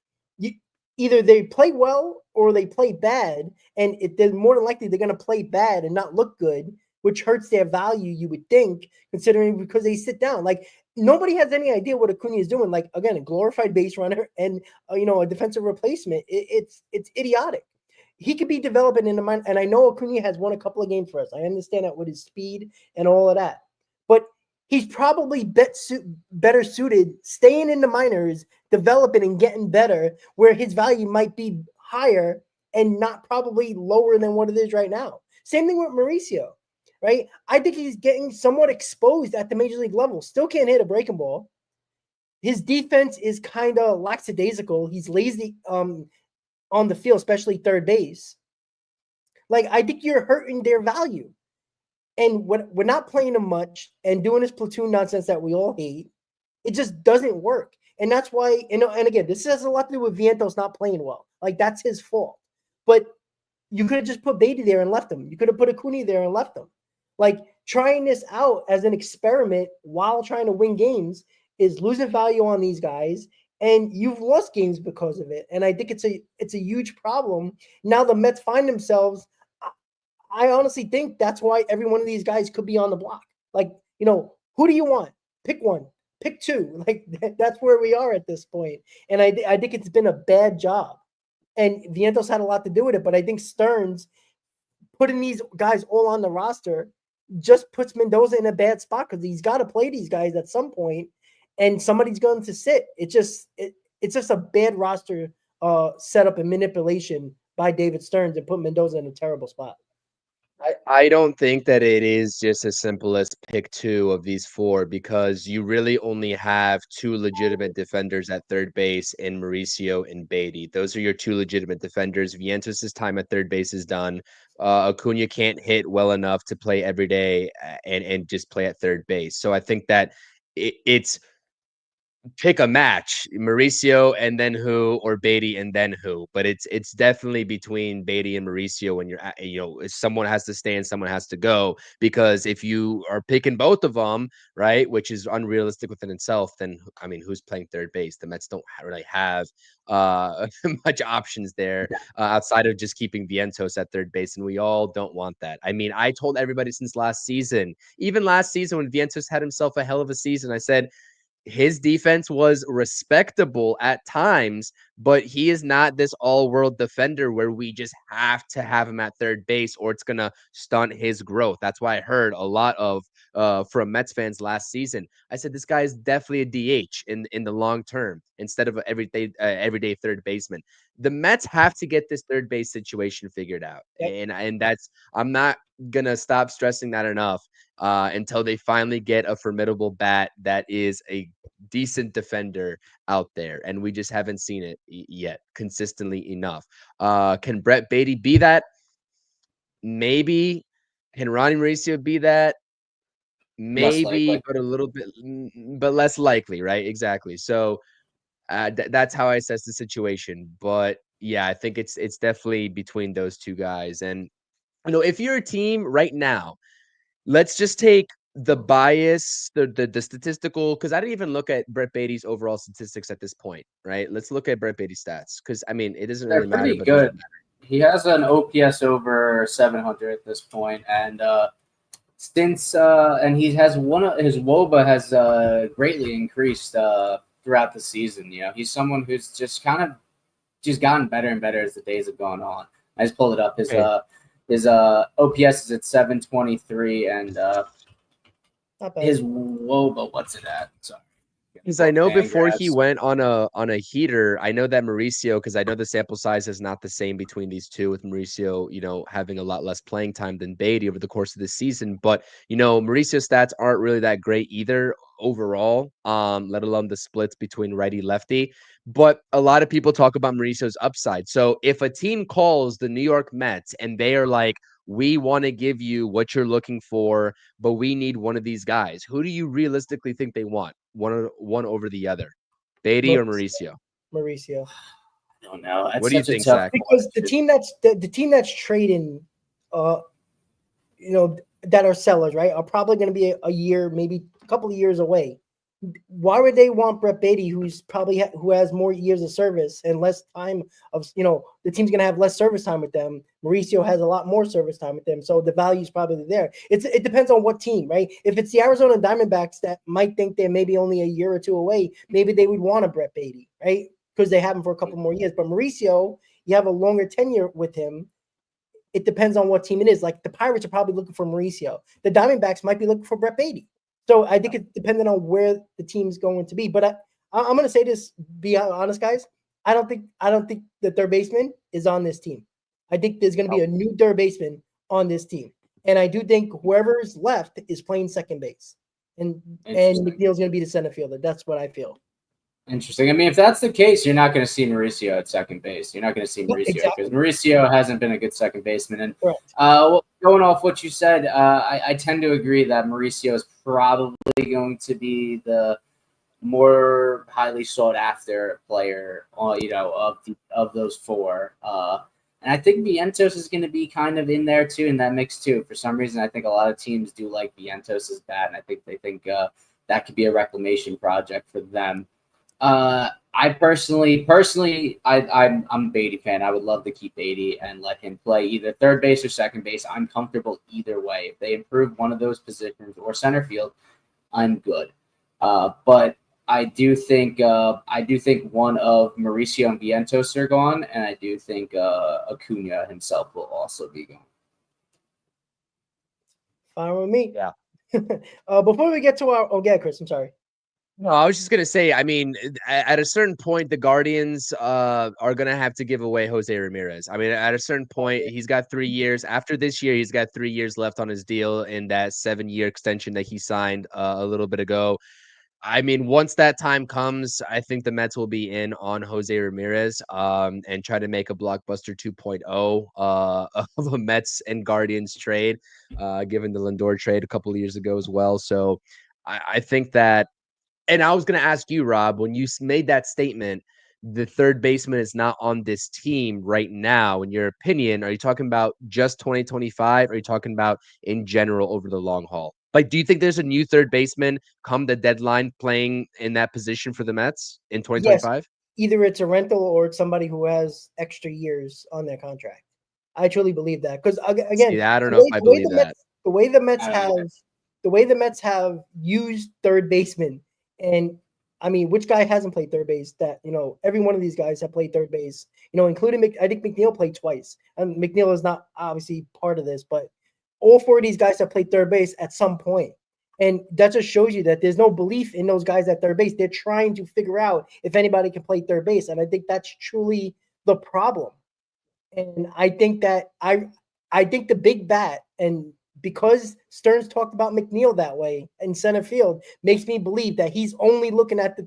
Either they play well or they play bad. And they're more than likely they're going to play bad and not look good, which hurts their value, you would think, considering because they sit down. Like, nobody has any idea what Acuna is doing. Like, again, a glorified base runner and, a defensive replacement. It's idiotic. He could be developing in the mind. And I know Acuna has won a couple of games for us. I understand that with his speed and all of that. But he's probably better suited staying in the minors, developing and getting better, where his value might be higher and not probably lower than what it is right now. Same thing with Mauricio. Right? I think he's getting somewhat exposed at the major league level. Still can't hit a breaking ball. His defense is kind of lackadaisical. He's lazy on the field, especially third base. Like, I think you're hurting their value. And when we're not playing him much and doing this platoon nonsense that we all hate, it just doesn't work. And that's why, and again, this has a lot to do with Vientos not playing well. Like, that's his fault. But you could have just put Beatty there and left him. You could have put Acuna there and left him. Like, trying this out as an experiment while trying to win games is losing value on these guys, and you've lost games because of it. And I think it's a huge problem. Now the Mets find themselves. I honestly think that's why every one of these guys could be on the block. Like, who do you want? Pick one, pick two. Like, that's where we are at this point. And I think it's been a bad job. And Vientos had a lot to do with it, but I think Stearns putting these guys all on the roster just puts Mendoza in a bad spot because he's got to play these guys at some point, and somebody's going to sit. It's just a bad roster setup and manipulation by David Stearns and put Mendoza in a terrible spot. I don't think that it is just as simple as pick two of these four, because you really only have two legitimate defenders at third base in Mauricio and Beatty. Those are your two legitimate defenders. Vientos' time at third base is done. Acuna can't hit well enough to play every day and just play at third base. So I think that it's pick a match, Mauricio and then who, or Beatty and then who. But it's definitely between Beatty and Mauricio when someone has to stay and someone has to go, because if you are picking both of them, right, which is unrealistic within itself, then I mean, who's playing third base? The Mets don't really have much options there outside of just keeping Vientos at third base, and we all don't want that. I mean, I told everybody since last season, even last season when Vientos had himself a hell of a season, I said his defense was respectable at times, but he is not this all-world defender where we just have to have him at third base or it's going to stunt his growth. That's why I heard a lot of from Mets fans last season. I said this guy is definitely a DH in the long term instead of an everyday third baseman. The Mets have to get this third base situation figured out. Yep. And that's, I'm not going to stop stressing that enough until they finally get a formidable bat that is a decent defender out there. And we just haven't seen it yet consistently enough. Can Brett Beatty be that? Maybe. Can Ronnie Mauricio be that? Maybe, but a little bit, but less likely, right? Exactly. So that's how I assess the situation. But yeah, I think it's definitely between those two guys. And if you're a team right now, let's just take the bias, the statistical, because I didn't even look at Brett Beatty's overall statistics at this point, right? Let's look at Brett Beatty's stats, because I mean, it doesn't really matter. But good. He has an OPS over 700 at this point, and and he has his WOBA has greatly increased throughout the season. He's someone who's just kind of just gotten better and better as the days have gone on. I just pulled it up. His OPS is at 723, and his WOBA, what's it at? Sorry. Because I know before he went on a heater, I know that Mauricio, because I know the sample size is not the same between these two, with Mauricio, having a lot less playing time than Beatty over the course of the season. But, Mauricio's stats aren't really that great either overall, let alone the splits between righty lefty. But a lot of people talk about Mauricio's upside. So if a team calls the New York Mets and they are like, we want to give you what you're looking for, but we need one of these guys, who do you realistically think they want? One over the other, Beatty or Mauricio? Mauricio. I don't know. What do you think, Zach? Because the team that's trading, that are sellers, right, are probably going to be a year, maybe a couple of years away. Why would they want Brett Beatty, who has more years of service and less time of, the team's going to have less service time with them. Mauricio has a lot more service time with them. So the value is probably there. It depends on what team, right? If it's the Arizona Diamondbacks that might think they're maybe only a year or two away, maybe they would want a Brett Beatty, right? Because they have him for a couple more years. But Mauricio, you have a longer tenure with him. It depends on what team it is. Like the Pirates are probably looking for Mauricio. The Diamondbacks might be looking for Brett Beatty. So I think it's dependent on where the team's going to be. But I'm going to say this, be honest, guys. I don't think the third baseman is on this team. I think there's going to be a new third baseman on this team. And I do think whoever's left is playing second base. And McNeil's going to be the center fielder. That's what I feel. Interesting. I mean, if that's the case, you're not going to see Mauricio at second base. You're not going to see Mauricio because Mauricio hasn't been a good second baseman. And going off what you said, I tend to agree that Mauricio is probably going to be the more highly sought after player, of those four. And I think Vientos is going to be kind of in there too, in that mix too. For some reason, I think a lot of teams do like Vientos' bat, and I think they think that could be a reclamation project for them. I personally, I'm a Beatty fan. I would love to keep Beatty and let him play either third base or second base. I'm comfortable either way. If they improve one of those positions or center field, I'm good. But I do think one of Mauricio and Vientos are gone, and I do think Acuna himself will also be gone. Fine with me. Yeah. Before we get to Chris, I'm sorry. No, I was just going to say, I mean, at a certain point, the Guardians are going to have to give away Jose Ramirez. I mean, at a certain point, he's got 3 years. After this year, he's got 3 years left on his deal in that 7-year extension that he signed a little bit ago. I mean, once that time comes, I think the Mets will be in on Jose Ramirez and try to make a blockbuster 2.0 of a Mets and Guardians trade, given the Lindor trade a couple of years ago as well. So I think that. And I was going to ask you, Rob, when you made that statement, the third baseman is not on this team right now. In your opinion, are you talking about just 2025? Or are you talking about in general over the long haul? Like, do you think there's a new third baseman come the deadline playing in that position for the Mets in 2025? Yes, either it's a rental or it's somebody who has extra years on their contract. I truly believe that. Because again, see, I don't know if I believe that. The way the Mets have used third baseman. And I mean, which guy hasn't played third base? That every one of these guys have played third base. Including I think McNeil played twice. And McNeil is not obviously part of this, but all 4 of these guys have played third base at some point. And that just shows you that there's no belief in those guys at third base. They're trying to figure out if anybody can play third base, and I think that's truly the problem. And I think that I think the big bat, and because Stearns talked about McNeil that way in center field, makes me believe that he's only looking at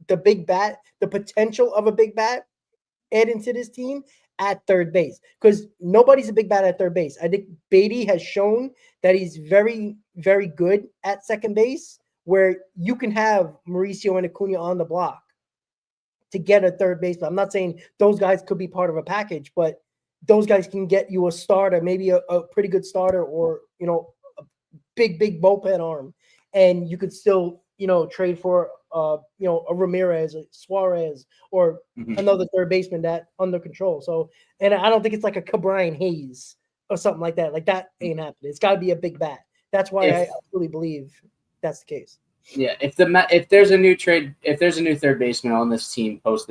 the big bat, the potential of a big bat adding to this team at third base, because nobody's a big bat at third base. I think Beatty has shown that he's very, very good at second base, where you can have Mauricio and Acuna on the block to get a third baseman. I'm not saying those guys could be part of a package, but those guys can get you a starter, maybe a pretty good starter, or a big bullpen arm, and you could still trade for a Ramirez, a Suarez, or another third baseman that under control. So, and I don't think it's like a Cabrian Hayes or something like that. Like that ain't happening. It's got to be a big bat. That's why I really believe that's the case. Yeah, if there's a new third baseman on this team post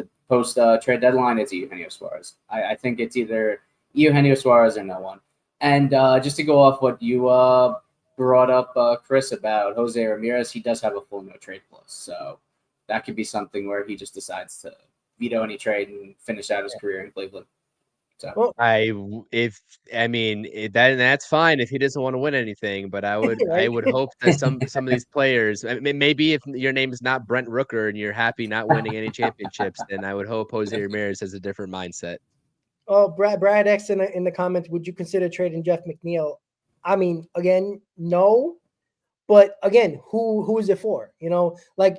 trade deadline, it's Eugenio Suarez. I think it's either Eugenio Suarez or no one. And just to go off what you brought up, Chris, about Jose Ramirez, he does have a full no trade clause, so that could be something where he just decides to veto any trade and finish out his career in Cleveland. So that's fine if he doesn't want to win anything, but I would hope that some of these players, maybe if your name is not Brent Rooker and you're happy not winning any championships, then I would hope Jose Ramirez has a different mindset. Oh, Brad X in the comments, would you consider trading Jeff McNeil? I mean, again, no, but again, who is it for? Like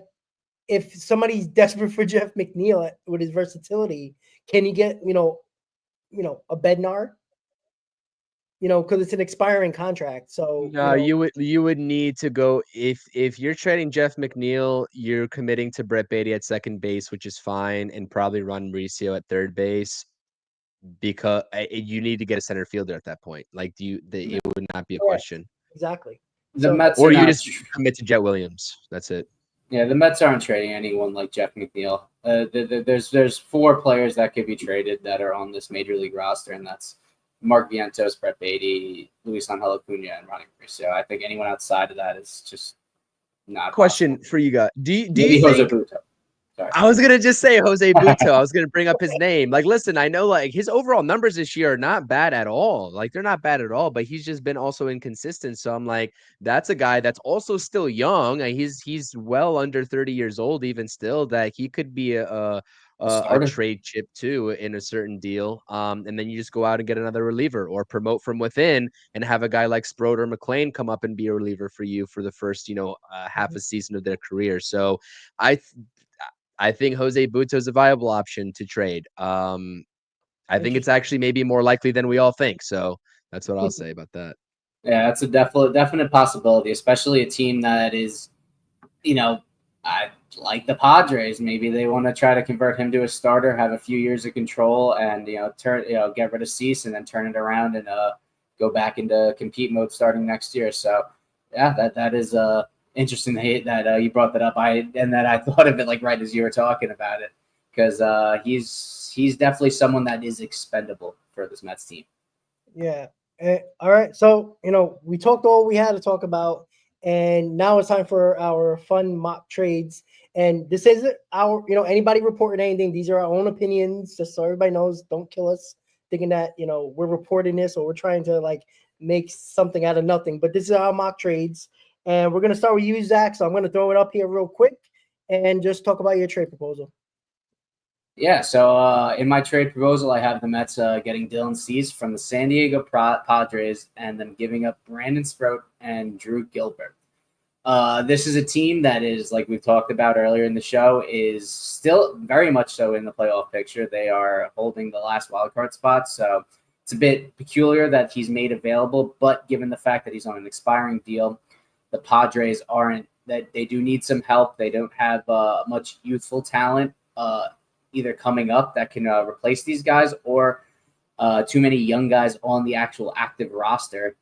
if somebody's desperate for Jeff McNeil with his versatility, can he get a Bednar, because it's an expiring contract. So no, you would need to go if you're trading Jeff McNeil, you're committing to Brett Beatty at second base, which is fine, and probably run Mauricio at third base, because you need to get a center fielder at that point. Like, it would not be a question. Exactly. Mets or you just commit to Jet Williams. That's it. Yeah, the Mets aren't trading anyone like Jeff McNeil. There's 4 players that could be traded that are on this major league roster, and that's Mark Vientos, Brett Beatty, Luis Angel Acuna, and Ronnie Mauricio. I think anyone outside of that is just not. Question possible. for you guys: Do you Maybe think? Jose Buto. Sorry. I was gonna just say Jose Buto. I was gonna bring up his name. Like, listen, I know like his overall numbers this year are not bad at all. Like, they're not bad at all, but he's just been also inconsistent. So I'm like, that's a guy that's also still young. He's well under 30 years old, even still. That he could be a trade chip too in a certain deal. And then you just go out and get another reliever or promote from within and have a guy like Sproat or McLean come up and be a reliever for you for the first half a season of their career. So I think Jose Buto is a viable option to trade. I think it's actually maybe more likely than we all think. So that's what I'll say about that. Yeah, that's a definite possibility, especially a team that is, like the Padres. Maybe they want to try to convert him to a starter, have a few years of control, and get rid of Cease and then turn it around and go back into compete mode starting next year. So yeah, that is interesting that you brought that up. I thought of it like right as you were talking about it, because he's definitely someone that is expendable for this Mets team. Yeah. All right. So we talked all we had to talk about, and now it's time for our fun mock trades. And this isn't our anybody reporting anything. These are our own opinions, just so everybody knows. Don't kill us thinking that we're reporting this or we're trying to like make something out of nothing. But this is our mock trades. And we're going to start with you, Zach. So I'm going to throw it up here real quick and just talk about your trade proposal. Yeah, so in my trade proposal, I have the Mets getting Dylan Cease from the San Diego Padres and then giving up Brandon Sproat and Drew Gilbert. This is a team that is, like we've talked about earlier in the show, is still very much so in the playoff picture. They are holding the last wildcard spot, so it's a bit peculiar that he's made available, but given the fact that he's on an expiring deal, the Padres they do need some help. They don't have much youthful talent either coming up that can replace these guys or too many young guys on the actual active roster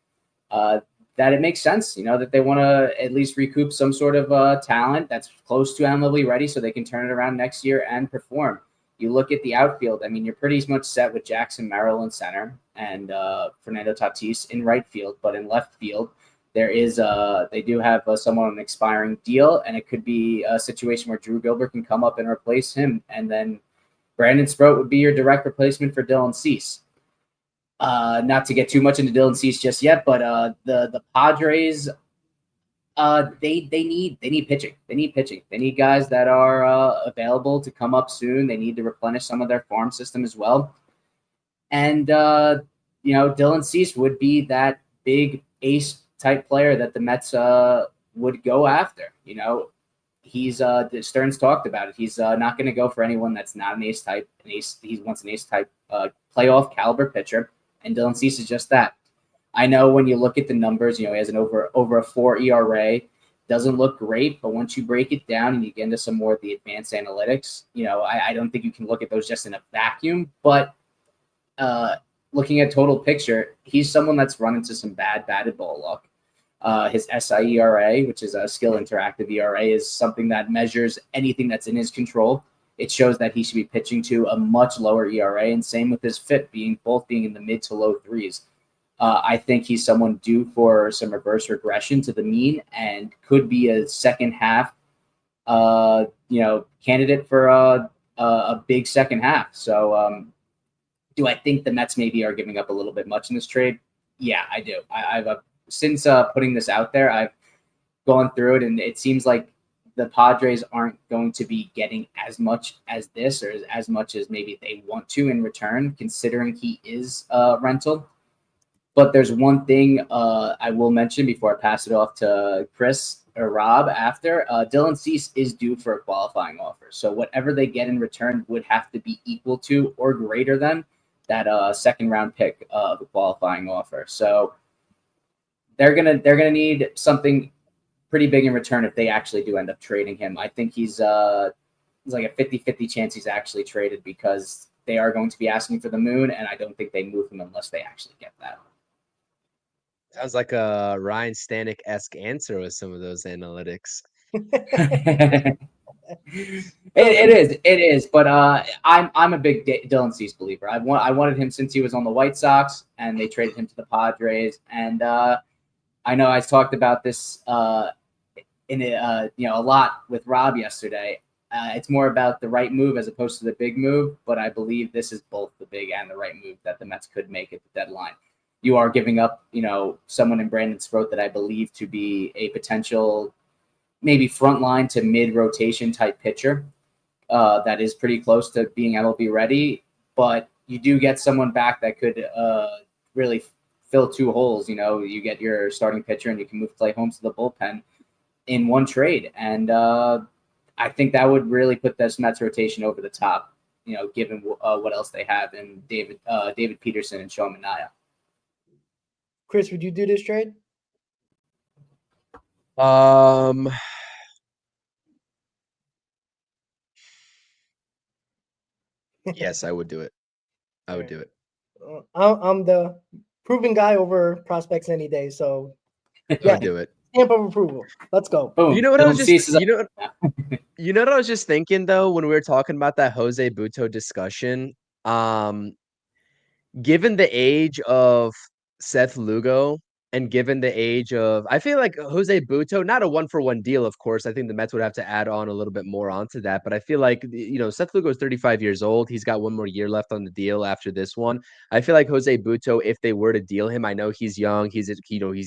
that it makes sense, that they want to at least recoup some sort of talent that's close to MLB ready so they can turn it around next year and perform. You look at the outfield, I mean, you're pretty much set with Jackson Merrill in center and Fernando Tatis in right field, but in left field, they do have someone on an expiring deal, and it could be a situation where Drew Gilbert can come up and replace him, and then Brandon Sproat would be your direct replacement for Dylan Cease. Not to get too much into Dylan Cease just yet, but the Padres, they need pitching. They need pitching. They need guys that are available to come up soon. They need to replenish some of their farm system as well. And Dylan Cease would be that big ace type player that the Mets would go after. He's Stearns talked about it. He's not going to go for anyone that's not an ace type. He wants an ace type playoff caliber pitcher, and Dylan Cease is just that. I know when you look at the numbers, he has an over a 4 ERA. doesn't look great, but once you break it down and you get into some more of the advanced analytics, I don't think you can look at those just in a vacuum. But looking at total picture, he's someone that's run into some bad batted ball luck. His SIERA, which is a skill interactive ERA, is something that measures anything that's in his control. It shows that he should be pitching to a much lower ERA, and same with his FIP being in the mid to low threes. I think he's someone due for some reverse regression to the mean and could be a second half, candidate for a big second half. So do I think the Mets maybe are giving up a little bit much in this trade? Yeah, I do. I've since putting this out there, I've gone through it, and it seems like the Padres aren't going to be getting as much as this or as much as maybe they want to in return, considering he is rental. But there's one thing I will mention before I pass it off to Chris or Rob after. Dylan Cease is due for a qualifying offer. So whatever they get in return would have to be equal to or greater than that second round pick of a qualifying offer. So they're gonna need something pretty big in return if they actually do end up trading him. I think he's like a 50-50 chance he's actually traded because they are going to be asking for the moon, and I don't think they move him unless they actually get that. Sounds like a Ryan Stanek-esque answer with some of those analytics. It is. But I'm a big Dylan Cease believer. I wanted him since he was on the White Sox, and they traded him to the Padres. And I know I talked about this a lot with Rob yesterday. It's more about the right move as opposed to the big move, but I believe this is both the big and the right move that the Mets could make at the deadline. You are giving up, someone in Brandon Sproat that I believe to be a potential maybe frontline to mid-rotation type pitcher that is pretty close to being MLB ready, but you do get someone back that could really fill two holes. You get your starting pitcher and you can move Clay Holmes to the bullpen in one trade. And I think that would really put this Mets rotation over the top, given what else they have in David Peterson and Sean Manaea. Chris, would you do this trade? Yes, I would do it. I would do it. I'm the proven guy over prospects any day, so I would do it. Stamp of approval. Let's go. Boom. You know what I was just you know what I was just thinking though when we were talking about that Jose Butto discussion. Given the age of Seth Lugo and given the age of, I feel like Jose Butto, not a 1-for-1 deal, of course. I think the Mets would have to add on a little bit more onto that. But I feel like, Seth Lugo is 35 years old. He's got one more year left on the deal after this one. I feel like Jose Butto, if they were to deal him, I know he's young. He's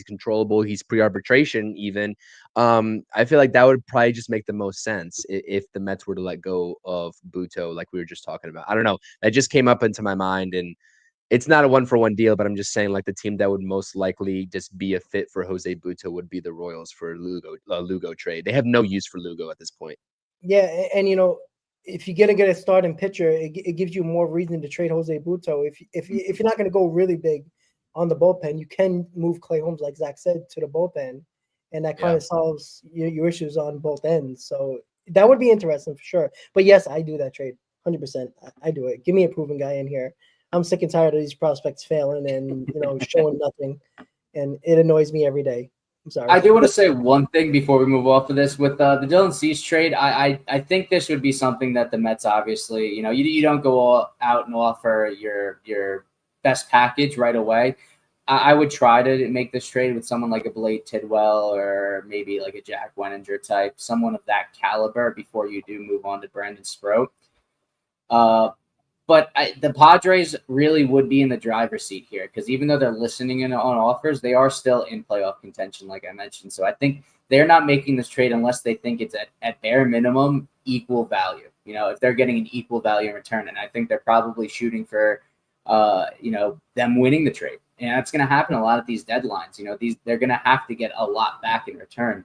controllable. He's pre-arbitration even. I feel like that would probably just make the most sense if the Mets were to let go of Butto, like we were just talking about. I don't know. That just came up into my mind, and it's not a 1-for-1 deal, but I'm just saying, like, the team that would most likely just be a fit for Jose Butto would be the Royals for Lugo trade. They have no use for Lugo at this point. Yeah, and if you're gonna get a starting pitcher, it gives you more reason to trade Jose Butto. If you're not gonna go really big on the bullpen, you can move Clay Holmes, like Zach said, to the bullpen, and that kind of solves your issues on both ends. So that would be interesting for sure. But yes, I do that trade 100%. I do it. Give me a proven guy in here. I'm sick and tired of these prospects failing and showing nothing, and it annoys me every day. I'm sorry. I do want to say one thing before we move off of this with the Dylan Cease trade. I think this would be something that the Mets obviously, you don't go all out and offer your best package right away. I would try to make this trade with someone like a Blade Tidwell or maybe like a Jack Wenninger type, someone of that caliber before you do move on to Brandon Sproat. But the Padres really would be in the driver's seat here because even though they're listening in on offers, they are still in playoff contention, like I mentioned. So I think they're not making this trade unless they think it's at bare minimum equal value. If they're getting an equal value in return, and I think they're probably shooting for, them winning the trade. And that's going to happen a lot at these deadlines. They're going to have to get a lot back in return.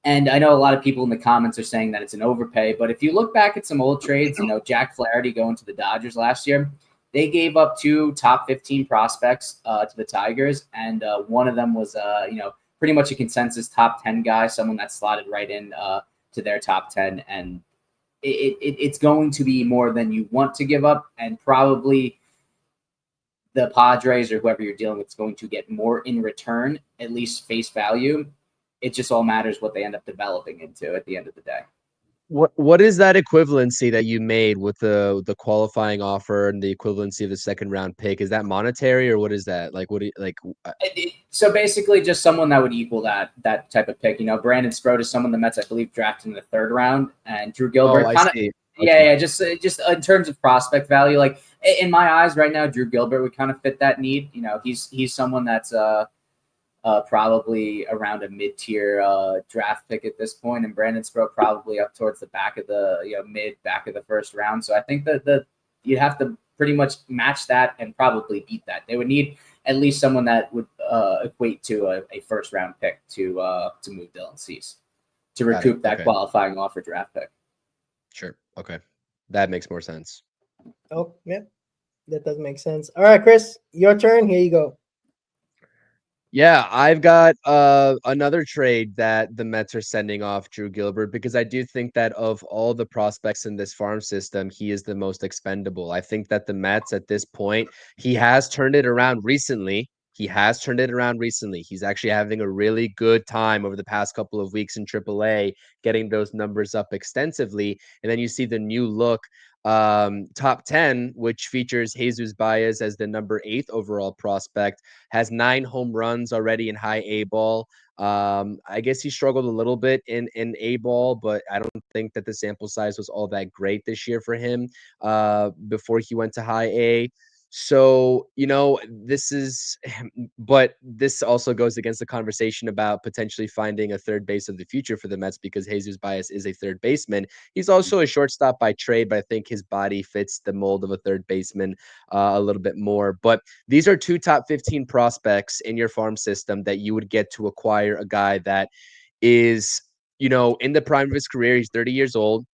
And I know a lot of people in the comments are saying that it's an overpay, but if you look back at some old trades, Jack Flaherty going to the Dodgers last year, they gave up 2 top 15 prospects to the Tigers, and one of them was, pretty much a consensus top 10 guy, someone that's slotted right in to their top 10. And it's going to be more than you want to give up, and probably the Padres or whoever you're dealing with is going to get more in return, at least face value. It just all matters what they end up developing into at the end of the day. What is that equivalency that you made with the qualifying offer and the equivalency of the second round pick? Is that monetary, or what is that? Like, what do you, like? So basically, just someone that would equal that type of pick. Brandon Sproat is someone the Mets, I believe, drafted in the third round, and Drew Gilbert. Oh, I see. Yeah, just in terms of prospect value, like in my eyes right now, Drew Gilbert would kind of fit that need. He's someone that's probably around a mid-tier draft pick at this point, and Brandon Sproat probably up towards the back of the back of the first round. So I think that you'd have to pretty much match that and probably beat that. They would need at least someone that would equate to a first round pick to move Dylan Cease to recoup that qualifying offer draft pick. Sure. Okay. That makes more sense. Oh, yeah. That does make sense. All right, Chris, your turn. Here you go. Yeah, I've got another trade that the Mets are sending off Drew Gilbert, because I do think that of all the prospects in this farm system, he is the most expendable. I think that the Mets at this point, he has turned it around recently. He's actually having a really good time over the past couple of weeks in AAA, getting those numbers up extensively. And then you see the new look top 10, which features Jesus Baez as the number 8 overall prospect, has 9 home runs already in high A ball. I guess he struggled a little bit in A ball, but I don't think that the sample size was all that great this year for him before he went to high A. So, but this also goes against the conversation about potentially finding a third base of the future for the Mets, because Jesus Baez is a third baseman. He's also a shortstop by trade, but I think his body fits the mold of a third baseman a little bit more. But these are 2 top 15 prospects in your farm system that you would get to acquire a guy that is, in the prime of his career. He's 30 years old.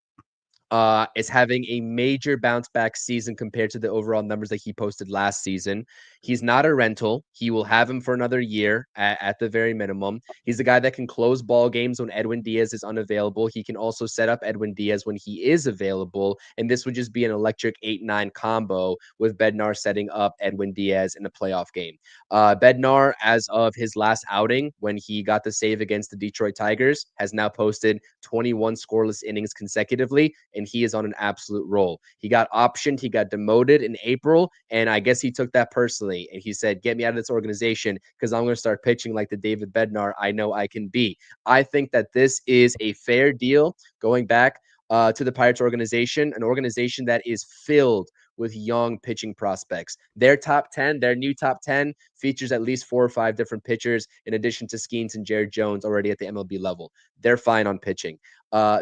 Is having a major bounce back season compared to the overall numbers that he posted last season. He's not a rental. He will have him for another year at the very minimum. He's a guy that can close ball games when Edwin Diaz is unavailable. He can also set up Edwin Diaz when he is available. And this would just be an electric 8-9 combo with Bednar setting up Edwin Diaz in a playoff game. Bednar, as of his last outing, when he got the save against the Detroit Tigers, has now posted 21 scoreless innings consecutively, and he is on an absolute roll. He got optioned, he got demoted in April, and I guess he took that personally. And he said, get me out of this organization, because I'm going to start pitching like the David Bednar I know I can be. I think that this is a fair deal going back to the Pirates organization, an organization that is filled with young pitching prospects. Their top 10, their new top 10 features at least 4 or 5 different pitchers, in addition to Skeens and Jared Jones already at the MLB level. They're fine on pitching.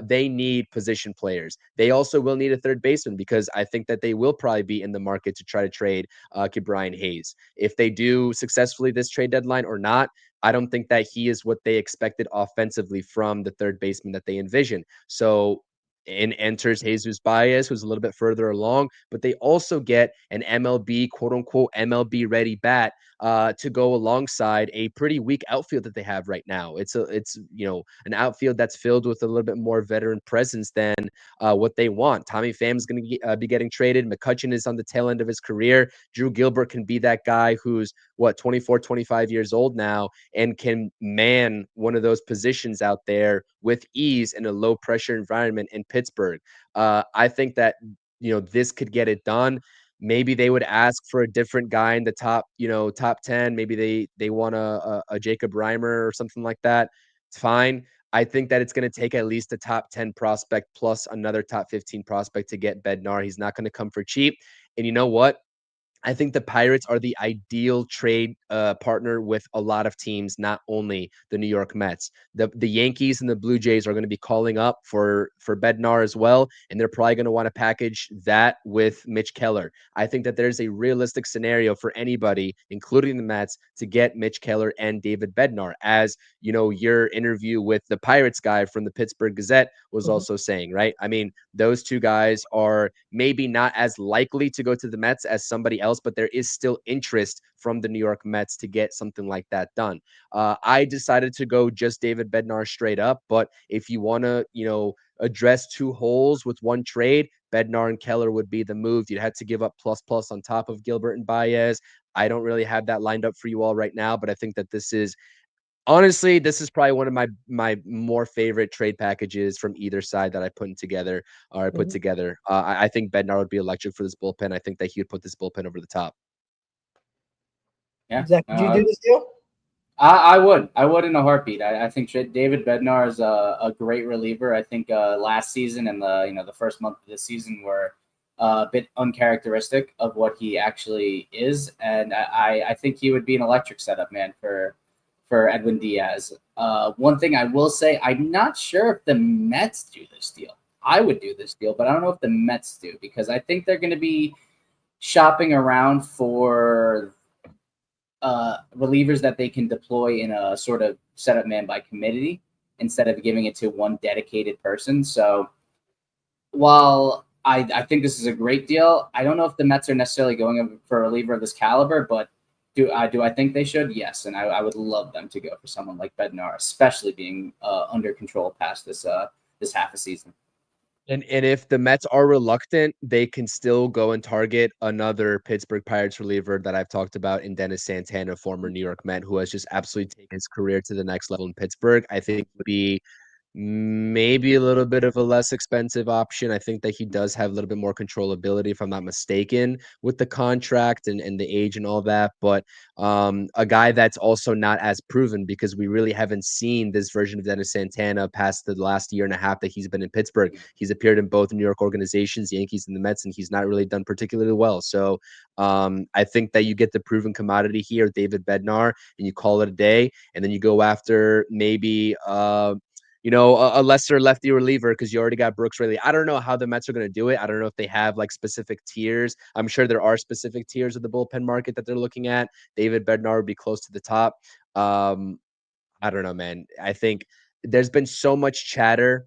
They need position players. They also will need a third baseman, because I think that they will probably be in the market to try to trade Ke'Bryan Hayes. If they do successfully this trade deadline or not, I don't think that he is what they expected offensively from the third baseman that they envision. So in enters Jesus Baez, who's a little bit further along, but they also get an MLB, quote unquote, MLB ready bat to go alongside a pretty weak outfield that they have right now. It's an outfield that's filled with a little bit more veteran presence than what they want. Tommy Pham's going to be getting traded. McCutchen is on the tail end of his career. Drew Gilbert can be that guy who's 24, 25 years old now, and can man one of those positions out there with ease in a low pressure environment in Pittsburgh. I think that, this could get it done. Maybe they would ask for a different guy in the top 10. Maybe they want a Jacob Reimer or something like that. It's fine. I think that it's going to take at least a top 10 prospect plus another top 15 prospect to get Bednar. He's not going to come for cheap. And you know what? I think the Pirates are the ideal trade partner with a lot of teams, not only the New York Mets. The Yankees and the Blue Jays are going to be calling up for Bednar as well, and they're probably going to want to package that with Mitch Keller. I think that there's a realistic scenario for anybody, including the Mets, to get Mitch Keller and David Bednar. As your interview with the Pirates guy from the Pittsburgh Gazette was also saying, right? I mean, those two guys are maybe not as likely to go to the Mets as somebody else else, but there is still interest from the New York Mets to get something like that done. I decided to go just David Bednar straight up, but if you want to, address two holes with one trade, Bednar and Keller would be the move. You'd have to give up plus on top of Gilbert and Baez. I don't really have that lined up for you all right now, but I think that this is honestly, this is probably one of my more favorite trade packages from either side that I put together. I think Bednar would be electric for this bullpen. I think that he would put this bullpen over the top. Yeah. Zach, did you do this deal? I would in a heartbeat. I think David Bednar is a great reliever. I think last season and the first month of this season were a bit uncharacteristic of what he actually is, and I think he would be an electric setup man for Edwin Diaz. One thing I will say, I'm not sure if the Mets do this deal. I would do this deal, but I don't know if the Mets do, because I think they're going to be shopping around for relievers that they can deploy in a sort of setup man by committee instead of giving it to one dedicated person. So while I think this is a great deal, I don't know if the Mets are necessarily going for a reliever of this caliber, but do I think they should? Yes, and I would love them to go for someone like Bednar, especially being under control past this half a season. And if the Mets are reluctant, they can still go and target another Pittsburgh Pirates reliever that I've talked about in Dennis Santana, former New York Met, who has just absolutely taken his career to the next level in Pittsburgh. I think would be maybe a little bit of a less expensive option. I think that he does have a little bit more controllability, if I'm not mistaken, with the contract and the age and all that. But a guy that's also not as proven, because we really haven't seen this version of Dennis Santana past the last year and a half that he's been in Pittsburgh. He's appeared in both New York organizations, Yankees and the Mets, and he's not really done particularly well. So I think that you get the proven commodity here, David Bednar, and you call it a day, and then you go after maybe a lesser lefty reliever, because you already got Brooks Raley. I don't know how the Mets are going to do it. I don't know if they have like specific tiers. I'm sure there are specific tiers of the bullpen market that they're looking at. David Bednar would be close to the top. I don't know, man. I think there's been so much chatter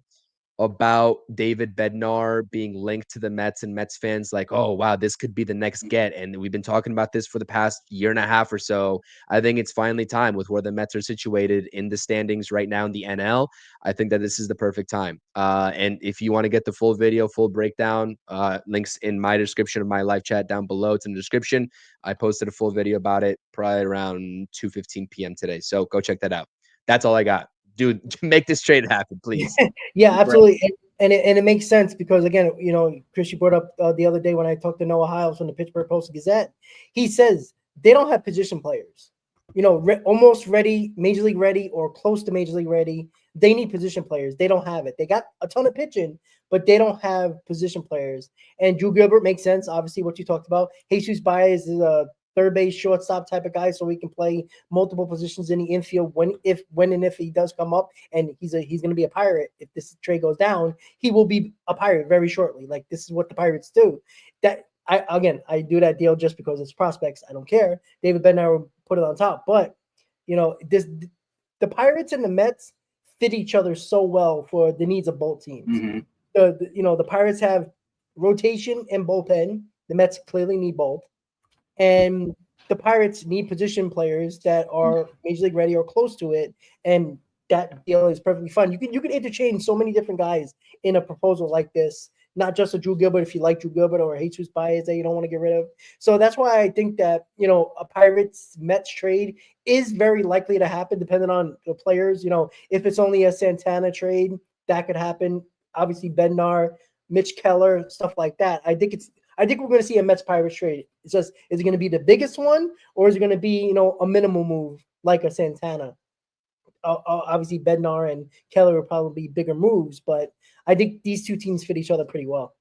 about David Bednar being linked to the Mets, and Mets fans like, oh, wow, this could be the next get. And we've been talking about this for the past year and a half or so. I think it's finally time, with where the Mets are situated in the standings right now in the NL. I think that this is the perfect time. And if you want to get the full video, full breakdown, links in my description of my live chat down below. It's in the description. I posted a full video about it probably around 2:15 p.m. today. So go check that out. That's all I got. Dude, make this trade happen, please. Yeah, absolutely. And it makes sense, because, again, Chris, you brought up the other day when I talked to Noah Hiles from the Pittsburgh Post-Gazette. He says they don't have position players, almost ready, major league ready or close to major league ready. They need position players. They don't have it. They got a ton of pitching, but they don't have position players. And Drew Gilbert makes sense, obviously, what you talked about. Jesus Baez is a third base, shortstop type of guy, so he can play multiple positions in the infield when and if he does come up, and he's going to be a Pirate. If this trade goes down, he will be a Pirate very shortly. Like, this is what the Pirates do. That I do that deal just because it's prospects. I don't care. David Bednar will put it on top, but the Pirates and the Mets fit each other so well for the needs of both teams. Mm-hmm. The Pirates have rotation and bullpen. The Mets clearly need both. And the Pirates need position players that are major league ready or close to it, and that deal is perfectly fun. You can interchange so many different guys in a proposal like this, not just a Drew Gilbert if you like Drew Gilbert, or Jesus Baez that you don't want to get rid of. So that's why I think that a Pirates Mets trade is very likely to happen, depending on the players. If it's only a Santana trade, that could happen. Obviously, Bednar, Mitch Keller, stuff like that. I think we're going to see a Mets Pirates trade. It's just, is it going to be the biggest one, or is it going to be, a minimal move like a Santana? Obviously, Bednar and Keller will probably be bigger moves, but I think these two teams fit each other pretty well.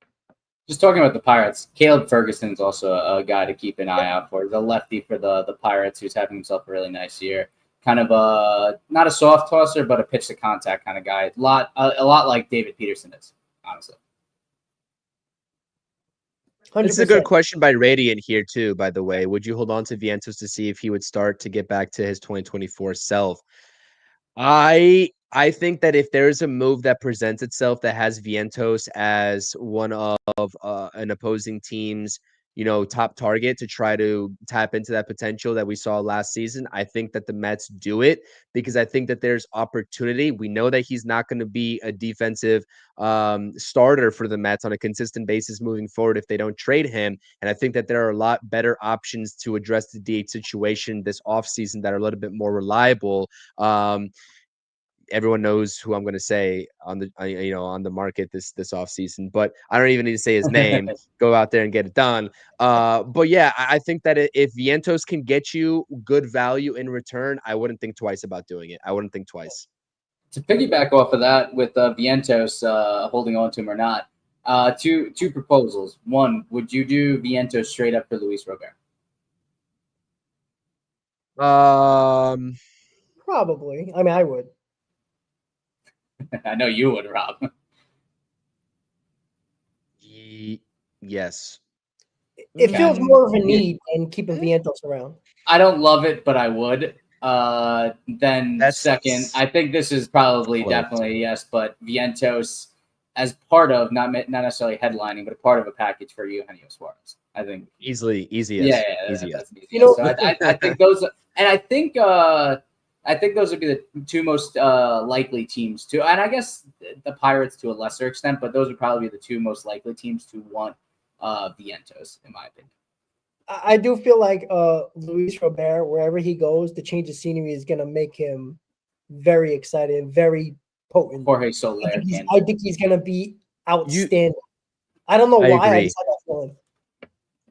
Just talking about the Pirates, Caleb Ferguson's also a guy to keep an eye out for. He's a lefty for the Pirates who's having himself a really nice year. Kind of not a soft tosser, but a pitch to contact kind of guy. A lot like David Peterson is, honestly. 100%. This is a good question by Radiant here too, by the way. Would you hold on to Vientos to see if he would start to get back to his 2024 self? I think that if there is a move that presents itself that has Vientos as one of an opposing team's top target to try to tap into that potential that we saw last season. I think that the Mets do it because I think that there's opportunity. We know that he's not going to be a defensive starter for the Mets on a consistent basis moving forward if they don't trade him. And I think that there are a lot better options to address the DH situation this offseason that are a little bit more reliable. Everyone knows who I'm going to say on the market this offseason, but I don't even need to say his name. Go out there and get it done. But yeah, I think that if Vientos can get you good value in return, I wouldn't think twice about doing it. I wouldn't think twice. To piggyback off of that with Vientos holding on to him or not, two proposals. One, would you do Vientos straight up for Luis Robert? Probably. I mean, I would. I know you would, Rob. Yes. It feels more of a need than keeping Vientos around. I don't love it, but I would. Then second, I think this is probably definitely a yes, but Vientos as part of not necessarily headlining, but a part of a package for Eugenio Suarez. I think easy. Yeah, easy. So I think those, and I think those would be the two most likely teams to, and I guess the Pirates to a lesser extent, but those would probably be the two most likely teams to want Vientos, in my opinion. I do feel like Luis Robert, wherever he goes, the change of scenery is going to make him very excited and very potent. Jorge Soler. I think he's going to be outstanding. I don't know why I just had that feeling.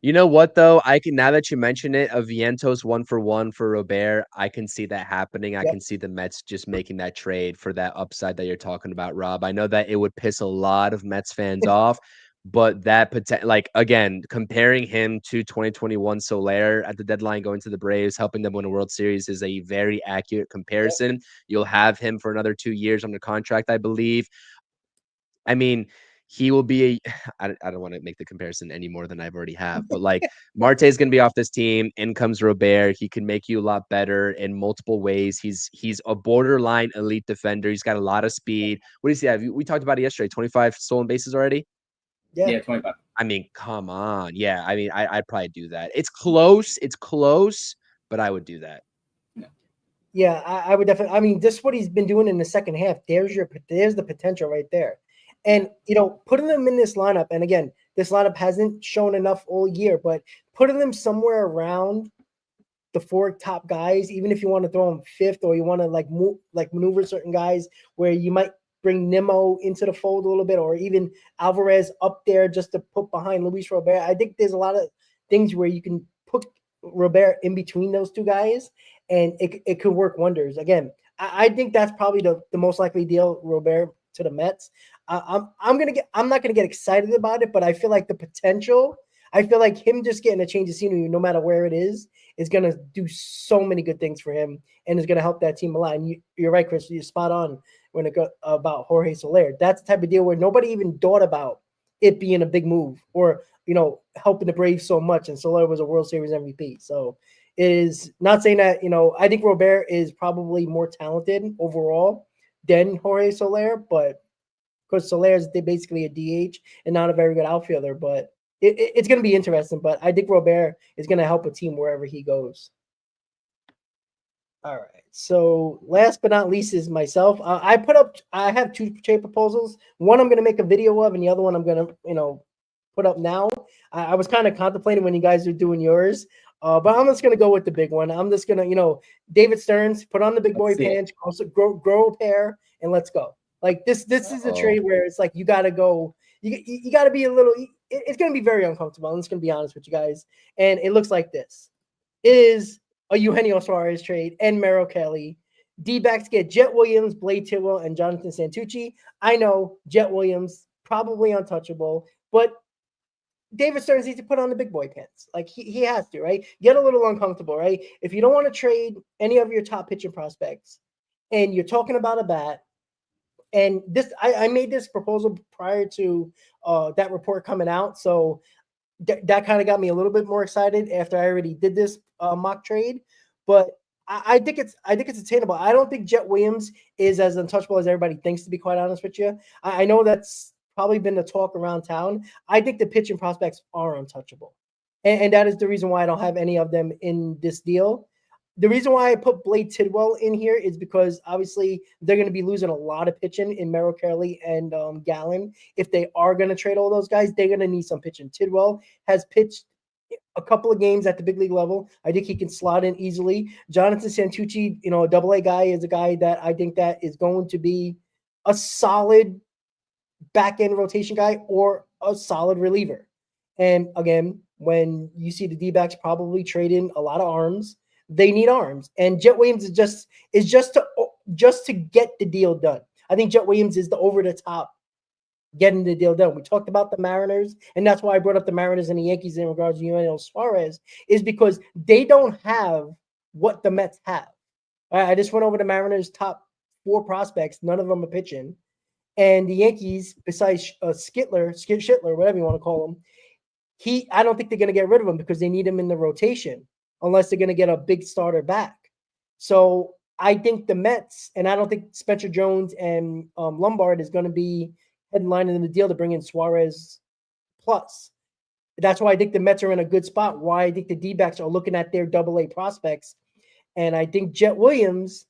You know what, though? Now that you mention it, a Vientos 1-for-1 for Robert, I can see that happening. I can see the Mets just making that trade for that upside that you're talking about, Rob. I know that it would piss a lot of Mets fans off, but that again, comparing him to 2021 Soler at the deadline going to the Braves, helping them win a World Series is a very accurate comparison. You'll have him for another 2 years under contract, I believe. I mean, he will be I don't want to make the comparison any more than I've already have, but like Marte is going to be off this team. In comes Robert. He can make you a lot better in multiple ways. He's a borderline elite defender. He's got a lot of speed. What does he have? We talked about it yesterday. 25 stolen bases already. Yeah, 25. I mean, come on. Yeah, I mean, I'd probably do that. It's close, but I would do that. Yeah, I would definitely. I mean, this is what he's been doing in the second half. There's the potential right there. And, putting them in this lineup, and again, this lineup hasn't shown enough all year, but putting them somewhere around the 4 top guys, even if you want to throw them fifth or you want to maneuver certain guys where you might bring Nimmo into the fold a little bit, or even Alvarez up there just to put behind Luis Robert. I think there's a lot of things where you can put Robert in between those two guys, and it could work wonders. Again, I think that's probably the most likely deal, Robert to the Mets. I'm not gonna get excited about it, but I feel like the potential. I feel like him just getting a change of scenery, no matter where it is gonna do so many good things for him, and is gonna help that team a lot. And you're right, Chris. You're spot on when it got about Jorge Soler. That's the type of deal where nobody even thought about it being a big move, or helping the Braves so much. And Soler was a World Series MVP, so it is not saying that. I think Robert is probably more talented overall than Jorge Soler, but because Soler is basically a DH and not a very good outfielder, but it's going to be interesting. But I think Robert is going to help a team wherever he goes. All right. So last but not least is myself. I have 2 trade proposals. One I'm going to make a video of, and the other one I'm going to, put up now. I was kind of contemplating when you guys are doing yours, but I'm just going to go with the big one. I'm just going to, David Stearns, put on the big boy pants, also grow a pair, and let's go. Like this is a trade where it's like you got to go. You got to be a little. It's going to be very uncomfortable. I'm just going to be honest with you guys. And it looks like this: it is a Eugenio Suarez trade and Merrill Kelly. D-backs get Jet Williams, Blade Tidwell, and Jonathan Santucci. I know Jet Williams probably untouchable, but David Stearns needs to put on the big boy pants. Like he has to, right? Get a little uncomfortable, right? If you don't want to trade any of your top pitching prospects, and you're talking about a bat. And this, I made this proposal prior to that report coming out, so that kind of got me a little bit more excited after I already did this mock trade. But I think it's attainable. I don't think Jet Williams is as untouchable as everybody thinks, to be quite honest with you. I know that's probably been the talk around town. I think the pitching prospects are untouchable, And that is the reason why I don't have any of them in this deal. The reason why I put Blade Tidwell in here is because obviously they're going to be losing a lot of pitching in Merrill Kelly and Gallen. If they are going to trade all those guys, they're going to need some pitching. Tidwell has pitched a couple of games at the big league level. I think he can slot in easily. Jonathan Santucci, a double-A guy, is a guy that I think that is going to be a solid back-end rotation guy or a solid reliever. And again, when you see the D-backs probably trade in a lot of arms, they need arms. And Jet Williams is just to get the deal done. I think Jet Williams is the over the top getting the deal done. We talked about the Mariners, and that's why I brought up the Mariners and the Yankees in regards to Eugenio Suarez, is because they don't have what the Mets have. I just went over the Mariners' top 4 prospects. None of them are pitching. And the Yankees, besides Skittler, whatever you want to call him, I don't think they're going to get rid of him because they need him in the rotation unless they're going to get a big starter back. So I think the Mets, and I don't think Spencer Jones and Lombard is going to be headlining the deal to bring in Suarez plus. That's why I think the Mets are in a good spot. Why I think the D-backs are looking at their double-A prospects. And I think Jet Williams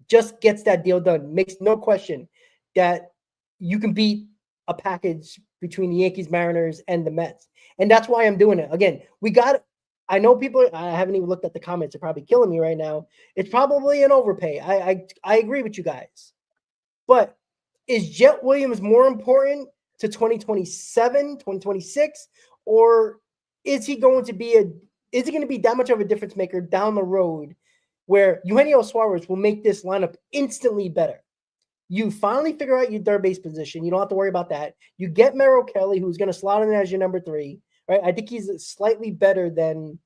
just gets that deal done. Makes no question that you can beat a package between the Yankees, Mariners, and the Mets. And that's why I'm doing it. Again, I know people, I haven't even looked at the comments. They're probably killing me right now. It's probably an overpay. I agree with you guys. But is Jet Williams more important to 2027, 2026, or is he going to be that much of a difference maker down the road where Eugenio Suarez will make this lineup instantly better? You finally figure out your third base position. You don't have to worry about that. You get Merrill Kelly, who's going to slot in as your number 3, right? I think he's slightly better than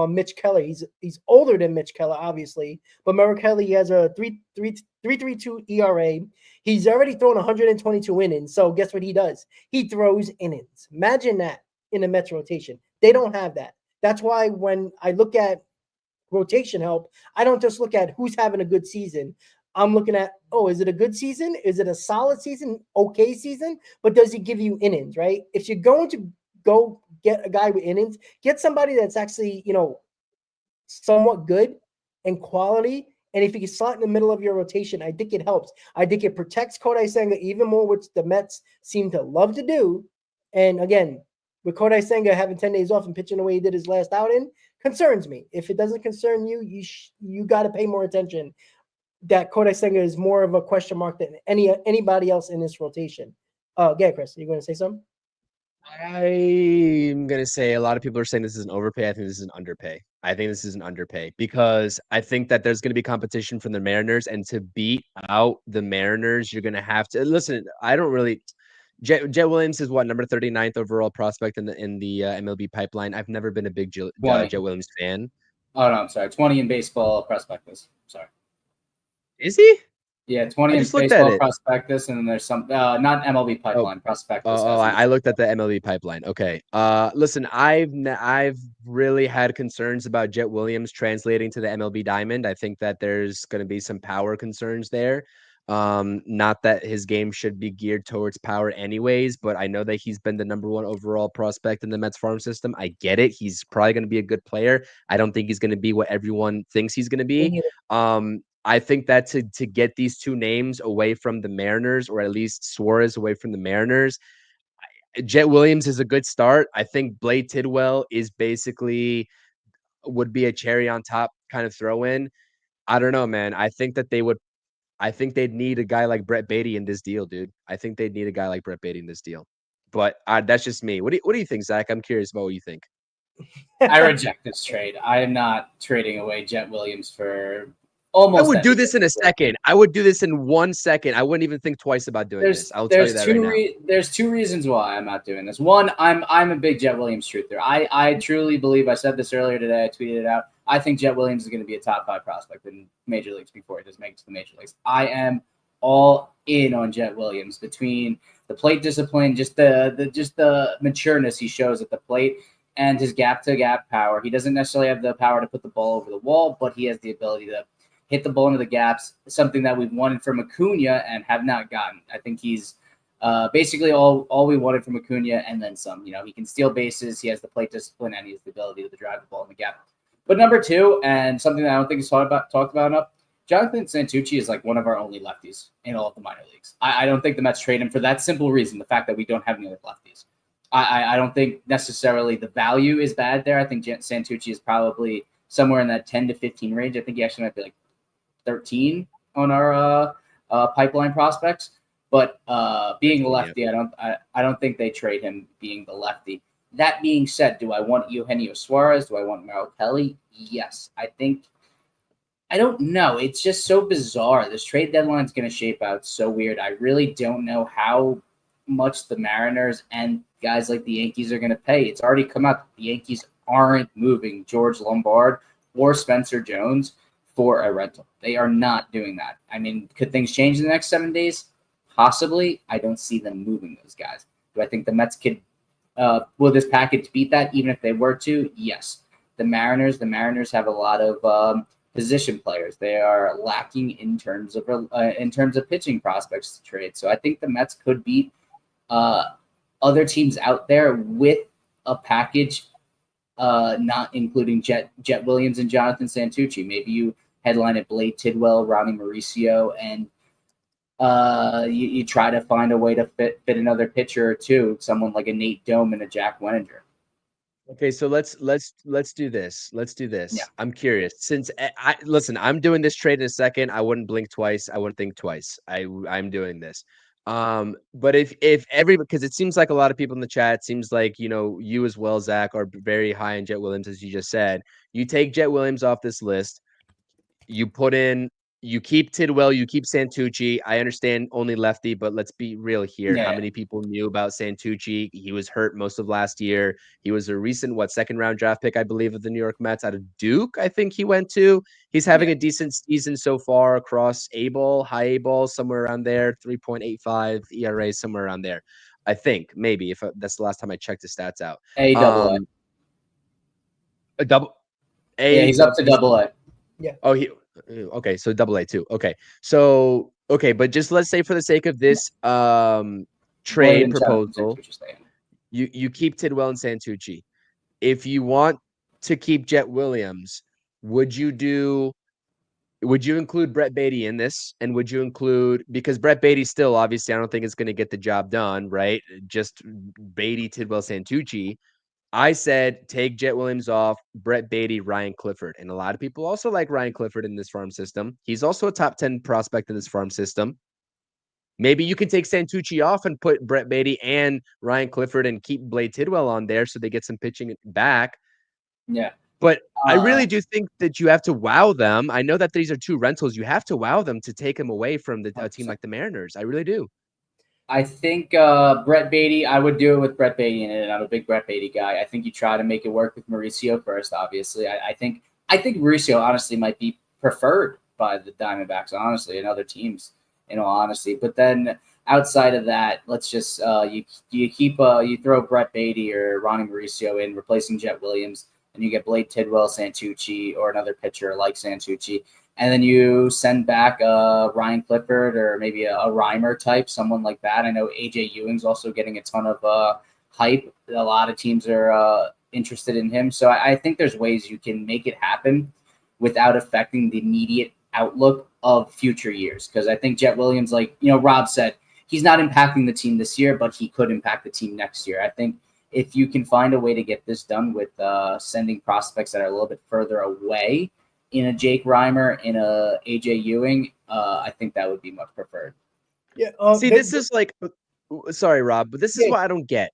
Mitch Keller. He's older than Mitch Keller, obviously, but Merrill Kelly has a 3.32 ERA. He's already thrown 122 innings. So guess what he does? He throws innings. Imagine that in the Mets rotation. They don't have that. That's why when I look at rotation help, I don't just look at who's having a good season. I'm looking at, is it a good season? Is it a solid season? Okay season? But does he give you innings, right? If you're going to go get a guy with innings, get somebody that's actually, somewhat good and quality. And if you can slot in the middle of your rotation, I think it helps. I think it protects Kodai Senga even more, which the Mets seem to love to do. And again, with Kodai Senga having 10 days off and pitching the way he did his last outing, concerns me. If it doesn't concern you, you got to pay more attention. That Kodai Senga is more of a question mark than anybody else in this rotation. Yeah, Chris, you going to say something? I'm going to say a lot of people are saying this is an overpay. I think this is an underpay. I think this is an underpay because I think that there's going to be competition from the Mariners, and to beat out the Mariners, you're going to have to listen. I don't really. Jet Williams is what, number 39th overall prospect in the MLB pipeline. I've never been a big Jet Williams fan. Oh no, I'm sorry. 20 in baseball prospectus. Sorry. Is he? Yeah, 20 in baseball prospectus, and then there's some not MLB pipeline prospectus. I looked at the MLB pipeline. Okay. Listen, I've really had concerns about Jet Williams translating to the MLB diamond. I think that there's going to be some power concerns there. Not that his game should be geared towards power anyways, but I know that he's been the number 1 overall prospect in the Mets farm system. I get it. He's probably going to be a good player. I don't think he's going to be what everyone thinks he's going to be. I think that to get these 2 names away from the Mariners, or at least Suarez away from the Mariners, Jet Williams is a good start. I think Blade Tidwell would be a cherry on top kind of throw in. I don't know, man. I think they'd need a guy like Brett Beatty in this deal, dude. I think they'd need a guy like Brett Beatty in this deal. But that's just me. What do you think, Zach? I'm curious about what you think. I reject this trade. I am not trading away Jet Williams for almost. I would do this in a second. I would do this in 1 second. I wouldn't even think twice about doing this. I'll tell you that right now. There's 2 reasons why I'm not doing this. One, I'm a big Jet Williams truther. I truly believe, I said this earlier today, I tweeted it out, I think Jet Williams is going to be a top 5 prospect in major leagues before he does make it to the major leagues. I am all in on Jet Williams between the plate discipline, just the matureness he shows at the plate, and his gap-to-gap power. He doesn't necessarily have the power to put the ball over the wall, but he has the ability to hit the ball into the gaps, something that we've wanted from Acuna and have not gotten. I think he's Basically, all we wanted from Acuna, and then some. He can steal bases, he has the plate discipline, and he has the ability to drive the ball in the gap. But number two, and something that I don't think is talked about enough, Jonathan Santucci is like one of our only lefties in all of the minor leagues. I don't think the Mets trade him for that simple reason, the fact that we don't have any other lefties. I don't think necessarily the value is bad there. I think Santucci is probably somewhere in that 10 to 15 range. I think he actually might be like 13 on our pipeline prospects. But being a lefty, I don't think they trade him being the lefty. That being said, do I want Eugenio Suarez? Do I want Merrill Kelly? Yes. I don't know. It's just so bizarre. This trade deadline is going to shape out so weird. I really don't know how much the Mariners and guys like the Yankees are going to pay. It's already come out that the Yankees aren't moving George Lombard or Spencer Jones for a rental. They are not doing that. I mean, could things change in the next 7 days? Possibly. I don't see them moving those guys. Do I think the Mets could will this package beat that even if they were to? Yes. The Mariners have a lot of position players. They are lacking in terms of pitching prospects to trade. So I think the Mets could beat other teams out there with a package not including Jet Williams and Jonathan Santucci. Maybe you headline it Blade Tidwell, Ronnie Mauricio, and you try to find a way to fit another pitcher or two, someone like a Nate Dome and a Jack Wenninger. Okay, so let's do this. Let's do this. Yeah. I'm curious. Since listen, I'm doing this trade in a second. I wouldn't blink twice. I wouldn't think twice. I'm doing this. But if because it seems like a lot of people in the chat, seems like you as well, Zach, are very high on Jet Williams, as you just said. You take Jet Williams off this list. You keep Tidwell, you keep Santucci. I understand only lefty, but let's be real here. Yeah. How many people knew about Santucci? He was hurt most of last year. He was a recent, second round draft pick, I believe, of the New York Mets out of Duke, I think he went to. He's having a decent season so far across high A ball, somewhere around there, 3.85 ERA, somewhere around there. I think, maybe, if that's the last time I checked his stats out. A double A. A double A. Yeah, he's up to double A. Yeah. Oh, okay, so double A too. Okay. So but just let's say for the sake of this trade proposal, you keep Tidwell and Santucci. If you want to keep Jet Williams, would you include Brett Beatty in this? And would you include, because Brett Beatty still, obviously, I don't think it's going to get the job done, right? Just Beatty, Tidwell, Santucci. I said take Jet Williams off, Brett Beatty, Ryan Clifford. And a lot of people also like Ryan Clifford in this farm system. He's also a top 10 prospect in this farm system. Maybe you can take Santucci off and put Brett Beatty and Ryan Clifford and keep Blade Tidwell on there so they get some pitching back. Yeah. But I really do think that you have to wow them. I know that these are two rentals. You have to wow them to take them away from a team like the Mariners. I really do. I think Brett Beatty, I would do it with Brett Beatty in it. I'm a big Brett Beatty guy. I think you try to make it work with Mauricio first, obviously. I think Mauricio honestly might be preferred by the Diamondbacks, honestly, and other teams, in all honesty. But then outside of that, let's just you throw Brett Beatty or Ronnie Mauricio in, replacing Jet Williams, and you get Blade Tidwell, Santucci, or another pitcher like Santucci. And then you send back Ryan Clifford or maybe a Reimer type, someone like that. I know AJ Ewing's also getting a ton of hype. A lot of teams are interested in him. So I think there's ways you can make it happen without affecting the immediate outlook of future years. Because I think Jet Williams, like Rob said, he's not impacting the team this year, but he could impact the team next year. I think if you can find a way to get this done with sending prospects that are a little bit further away, in a Jake Reimer, in a AJ Ewing, I think that would be much preferred. Yeah. This is like, sorry, Rob, but this is what I don't get.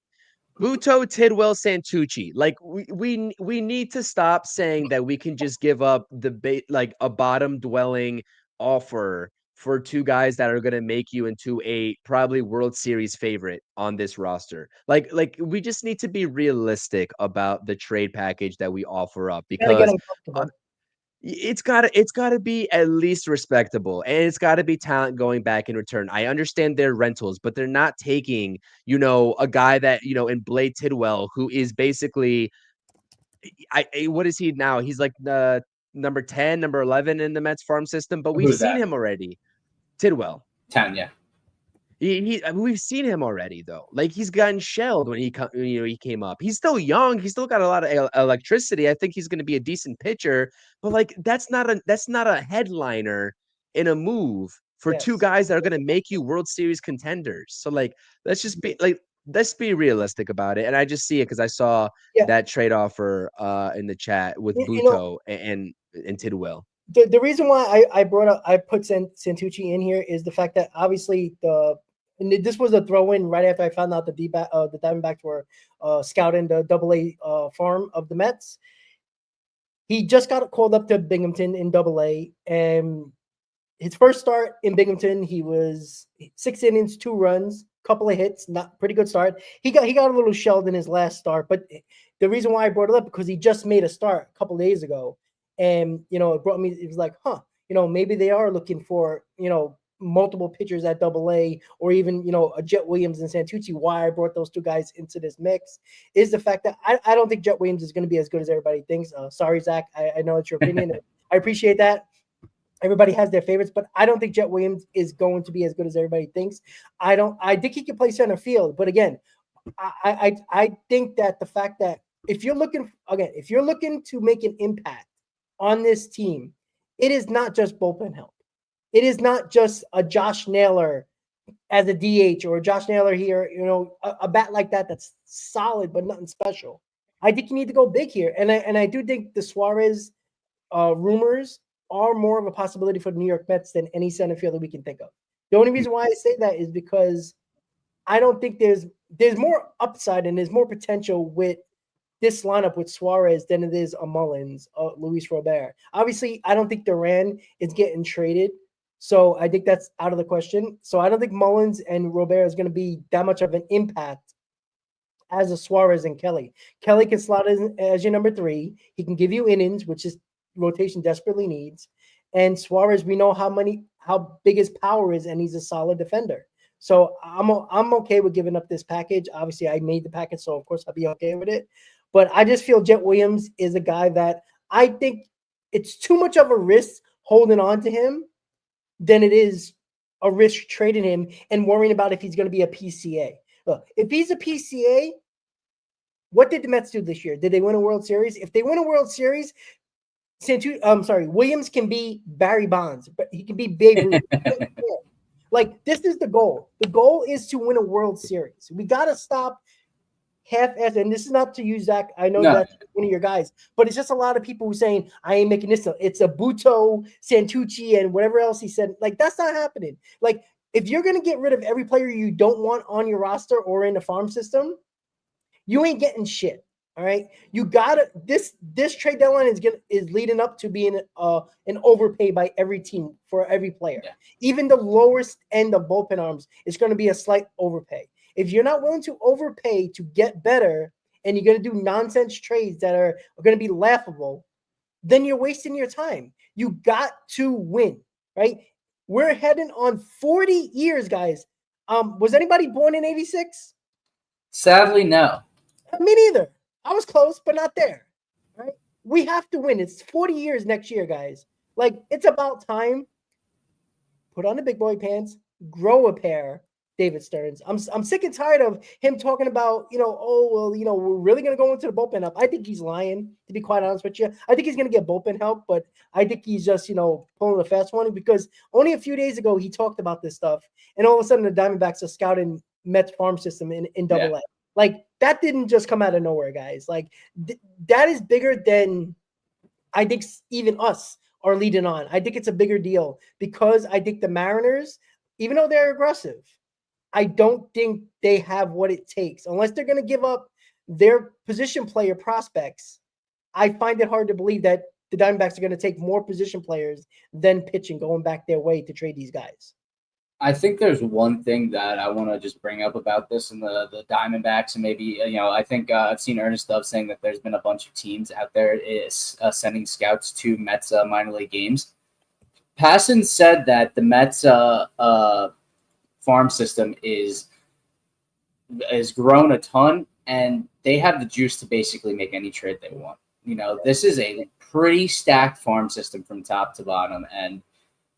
Buto, Tidwell, Santucci. Like we need to stop saying that we can just give up a bottom dwelling offer for two guys that are going to make you into a probably World Series favorite on this roster. Like we just need to be realistic about the trade package that we offer up, because it's gotta be at least respectable, and it's gotta be talent going back in return. I understand they're rentals, but they're not taking, a guy that, in Blade Tidwell, who is basically, what is he now? He's like the number 10, number 11 in the Mets farm system, but we've seen him already. Tidwell. 10, yeah. We've seen him already though. Like he's gotten shelled when he came up. He's still young. He's still got a lot of electricity. I think he's going to be a decent pitcher. But like that's not a headliner in a move for two Yes. guys that are going to make you World Series contenders. So like let's be realistic about it. And I just see it because I saw Yeah. that trade offer in the chat with You know, Buto and Tidwell. the reason why I put Santucci in here is the fact that obviously this was a throw in right after I found out the Diamondbacks were scouting the AA farm of the Mets. He just got called up to Binghamton in AA, and his first start in Binghamton, he was 6 innings, 2 runs, couple of hits, not pretty good start. He got a little shelled in his last start, but the reason why I brought it up because he just made a start a couple of days ago, and it was like, maybe they are looking for multiple pitchers at AA or even a Jet Williams and Santucci. Why I brought those two guys into this mix is the fact that I don't think Jet Williams is going to be as good as everybody thinks. Sorry, Zach, I know it's your opinion. I appreciate that. Everybody has their favorites, but I don't think Jet Williams is going to be as good as everybody thinks. I think he can play center field, but again, I think that the fact that if you're looking to make an impact on this team, it is not just bullpen help. It is not just a Josh Naylor as a DH or Josh Naylor here, a bat like that's solid but nothing special. I think you need to go big here, and I do think the Suarez rumors are more of a possibility for the New York Mets than any center fielder we can think of. The only reason why I say that is because I don't think there's more upside and there's more potential with this lineup with Suarez than it is a Mullins, Luis Robert. Obviously, I don't think Duran is getting traded, so I think that's out of the question. So I don't think Mullins and Robert is going to be that much of an impact as a Suarez and Kelly. Kelly can slot in as your number 3. He can give you innings, which is rotation desperately needs. And Suarez, we know how big his power is, and he's a solid defender. So I'm okay with giving up this package. Obviously, I made the package, so of course I'll be okay with it. But I just feel Jet Williams is a guy that I think it's too much of a risk holding on to him than it is a risk trading him and worrying about if he's going to be a PCA. Look, if he's a PCA, what did the Mets do this year? Did they win a World Series? If they win a World Series, Williams can be Barry Bonds, but he can be Babe Ruth. Like, this is the goal. The goal is to win a World Series. We got to stop half-assed, and this is not to use Zach. I know that's one of your guys, but it's just a lot of people who saying, I ain't making this. It's a Buto, Santucci, and whatever else he said. Like, that's not happening. Like, if you're going to get rid of every player you don't want on your roster or in the farm system, you ain't getting shit. All right, you gotta this trade deadline is leading up to being an overpay by every team for every player. Yeah. Even the lowest end of bullpen arms is going to be a slight overpay. If you're not willing to overpay to get better, and you're going to do nonsense trades that are going to be laughable, then you're wasting your time. You got to win, right? We're heading on 40 years, guys. Was anybody born in '86? Sadly, no. Me neither. I was close, but not there. Right? We have to win. It's 40 years next year, guys. Like, it's about time. Put on the big boy pants. Grow a pair, David Stearns. I'm sick and tired of him talking about, we're really going to go into the bullpen help. I think he's lying, to be quite honest with you. I think he's going to get bullpen help, but I think he's just, pulling a fast one because only a few days ago he talked about this stuff, and all of a sudden the Diamondbacks are scouting Mets farm system in Double-A. Like, that didn't just come out of nowhere, guys. Like, that is bigger than I think even us are leading on. I think it's a bigger deal because I think the Mariners, even though they're aggressive, I don't think they have what it takes. Unless they're going to give up their position player prospects, I find it hard to believe that the Diamondbacks are going to take more position players than pitching going back their way to trade these guys. I think there's one thing that I want to just bring up about this and the Diamondbacks, and maybe, I think I've seen Ernest Dove saying that there's been a bunch of teams out there sending scouts to Mets minor league games. Passan said that the Mets farm system is grown a ton, and they have the juice to basically make any trade they want. This is a pretty stacked farm system from top to bottom, and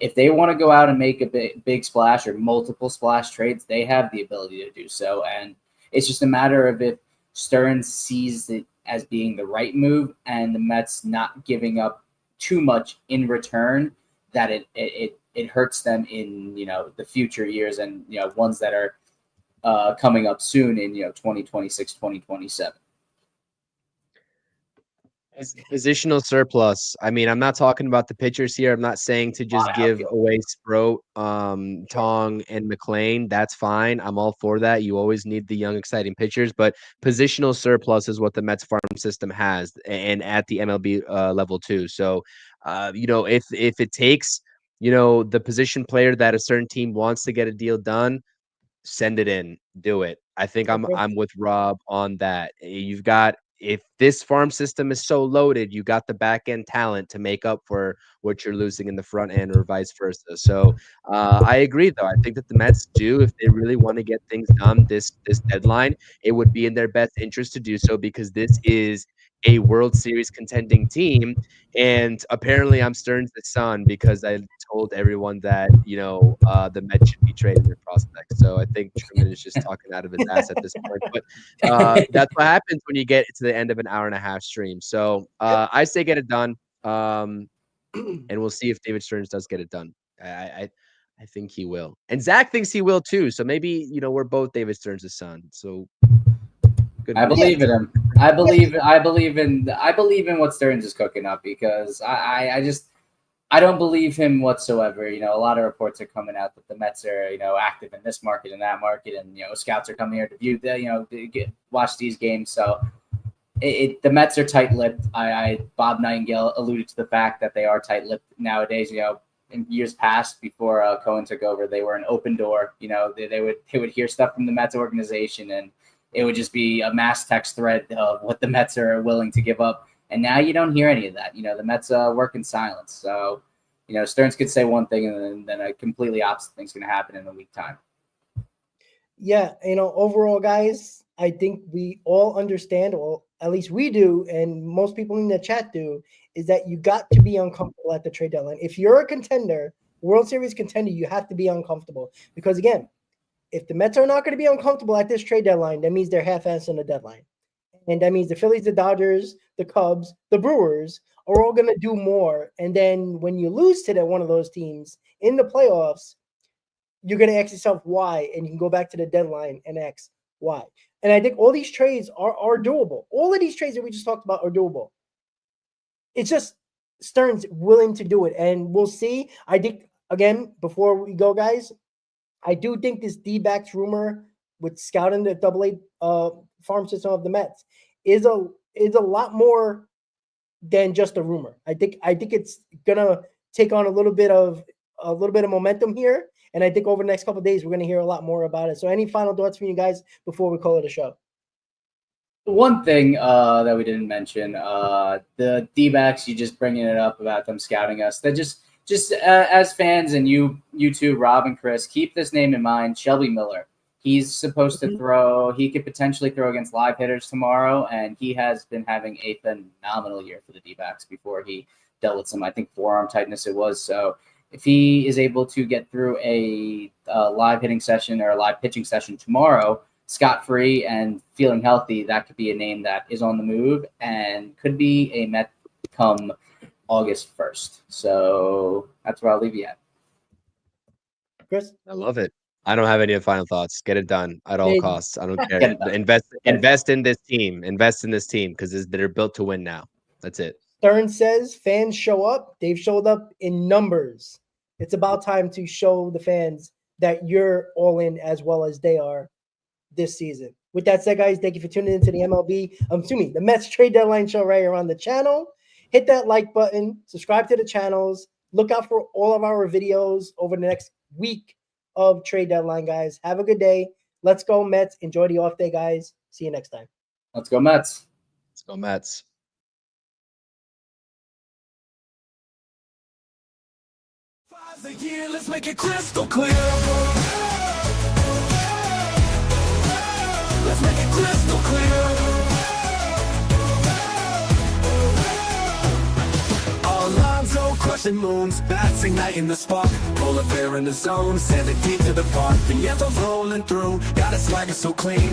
if they want to go out and make a big splash or multiple splash trades, they have the ability to do so. And it's just a matter of if Stearns sees it as being the right move and the Mets not giving up too much in return, that it hurts them in, the future years and, ones that are coming up soon in, 2026, 2027. Positional surplus. I mean, I'm not talking about the pitchers here. I'm not saying to just give away Sproat, Tong, and McLean. That's fine. I'm all for that. You always need the young, exciting pitchers, but positional surplus is what the Mets farm system has, and at the MLB level too. So, if it takes, the position player that a certain team wants to get a deal done, send it in, do it. I think I'm with Rob on that. You've got, if this farm system is so loaded, you got the back end talent to make up for what you're losing in the front end, or vice versa. So I agree, though. I think that the Mets do, if they really want to get things done this deadline, it would be in their best interest to do so, because this is a World Series contending team. And apparently I'm Stearns' son, because I told everyone that, the Mets should be trading their prospects. So I think Truman is just talking out of his ass at this point. But that's what happens when you get to the end of an hour-and-a-half stream. So I say get it done. And we'll see if David Stearns does get it done. I think he will. And Zach thinks he will too. So maybe, we're both David Stearns' son. So I believe in him. I believe in what Stearns is cooking up, because I don't believe him whatsoever. A lot of reports are coming out that the Mets are, active in this market and that market, and scouts are coming here to view the, watch these games. So the Mets are tight-lipped. Bob Nightingale alluded to the fact that they are tight-lipped nowadays. In years past, before Cohen took over, they were an open door. They would hear stuff from the Mets organization, and it would just be a mass text thread of what the Mets are willing to give up. And now you don't hear any of that. The Mets work in silence. So, Stearns could say one thing, and then a completely opposite thing's going to happen in a week time. Yeah, overall, guys, I think we all understand, or at least we do, and most people in the chat do, is that you got to be uncomfortable at the trade deadline. If you're a contender, World Series contender, you have to be uncomfortable. Because, again, if the Mets are not going to be uncomfortable at this trade deadline, that means they're half-assed on the deadline. And that means the Phillies, the Dodgers, the Cubs, the Brewers are all going to do more. And then when you lose to one of those teams in the playoffs, you're going to ask yourself why, and you can go back to the deadline and ask why. And I think all these trades are doable. All of these trades that we just talked about are doable. It's just Stearns willing to do it, and we'll see. I think, again, before we go, guys, I do think this D-backs rumor with scouting the AA farm system of the Mets is a lot more than just a rumor. I think it's gonna take on a little bit of momentum here, and I think over the next couple of days we're gonna hear a lot more about it. So, any final thoughts from you guys before we call it a show? One thing that we didn't mention, the D-backs, you just bringing it up about them scouting us. They're just as fans, and you two, Rob and Chris, keep this name in mind. Shelby Miller. He's supposed to throw. He could potentially throw against live hitters tomorrow, and he has been having a phenomenal year for the D-backs before he dealt with some, I think, forearm tightness it was. So if he is able to get through a live hitting session or a live pitching session tomorrow, scot-free and feeling healthy, that could be a name that is on the move and could be a Met come August 1st. So that's where I'll leave you at. Chris? I love it. I don't have any final thoughts. Get it done at all costs. I don't care. Invest in this team. Invest in this team, because they're built to win now. That's it. Stearns says fans show up. They've showed up in numbers. It's about time to show the fans that you're all in as well as they are this season. With that said, guys, thank you for tuning into the the Mets trade deadline show right here on the channel. Hit that like button, subscribe to the channels, look out for all of our videos over the next week of trade deadline, guys. Have a good day. Let's go Mets. Enjoy the off day, guys. See you next time. Let's go Mets. Let's go Mets. The year, let's make it crystal clear. Let's make it crystal clear. Alonzo crush flashing moons, bats igniting the spark. Polar bear in the zone, send it deep to the park. The anthem's rolling through, got a swagger so clean.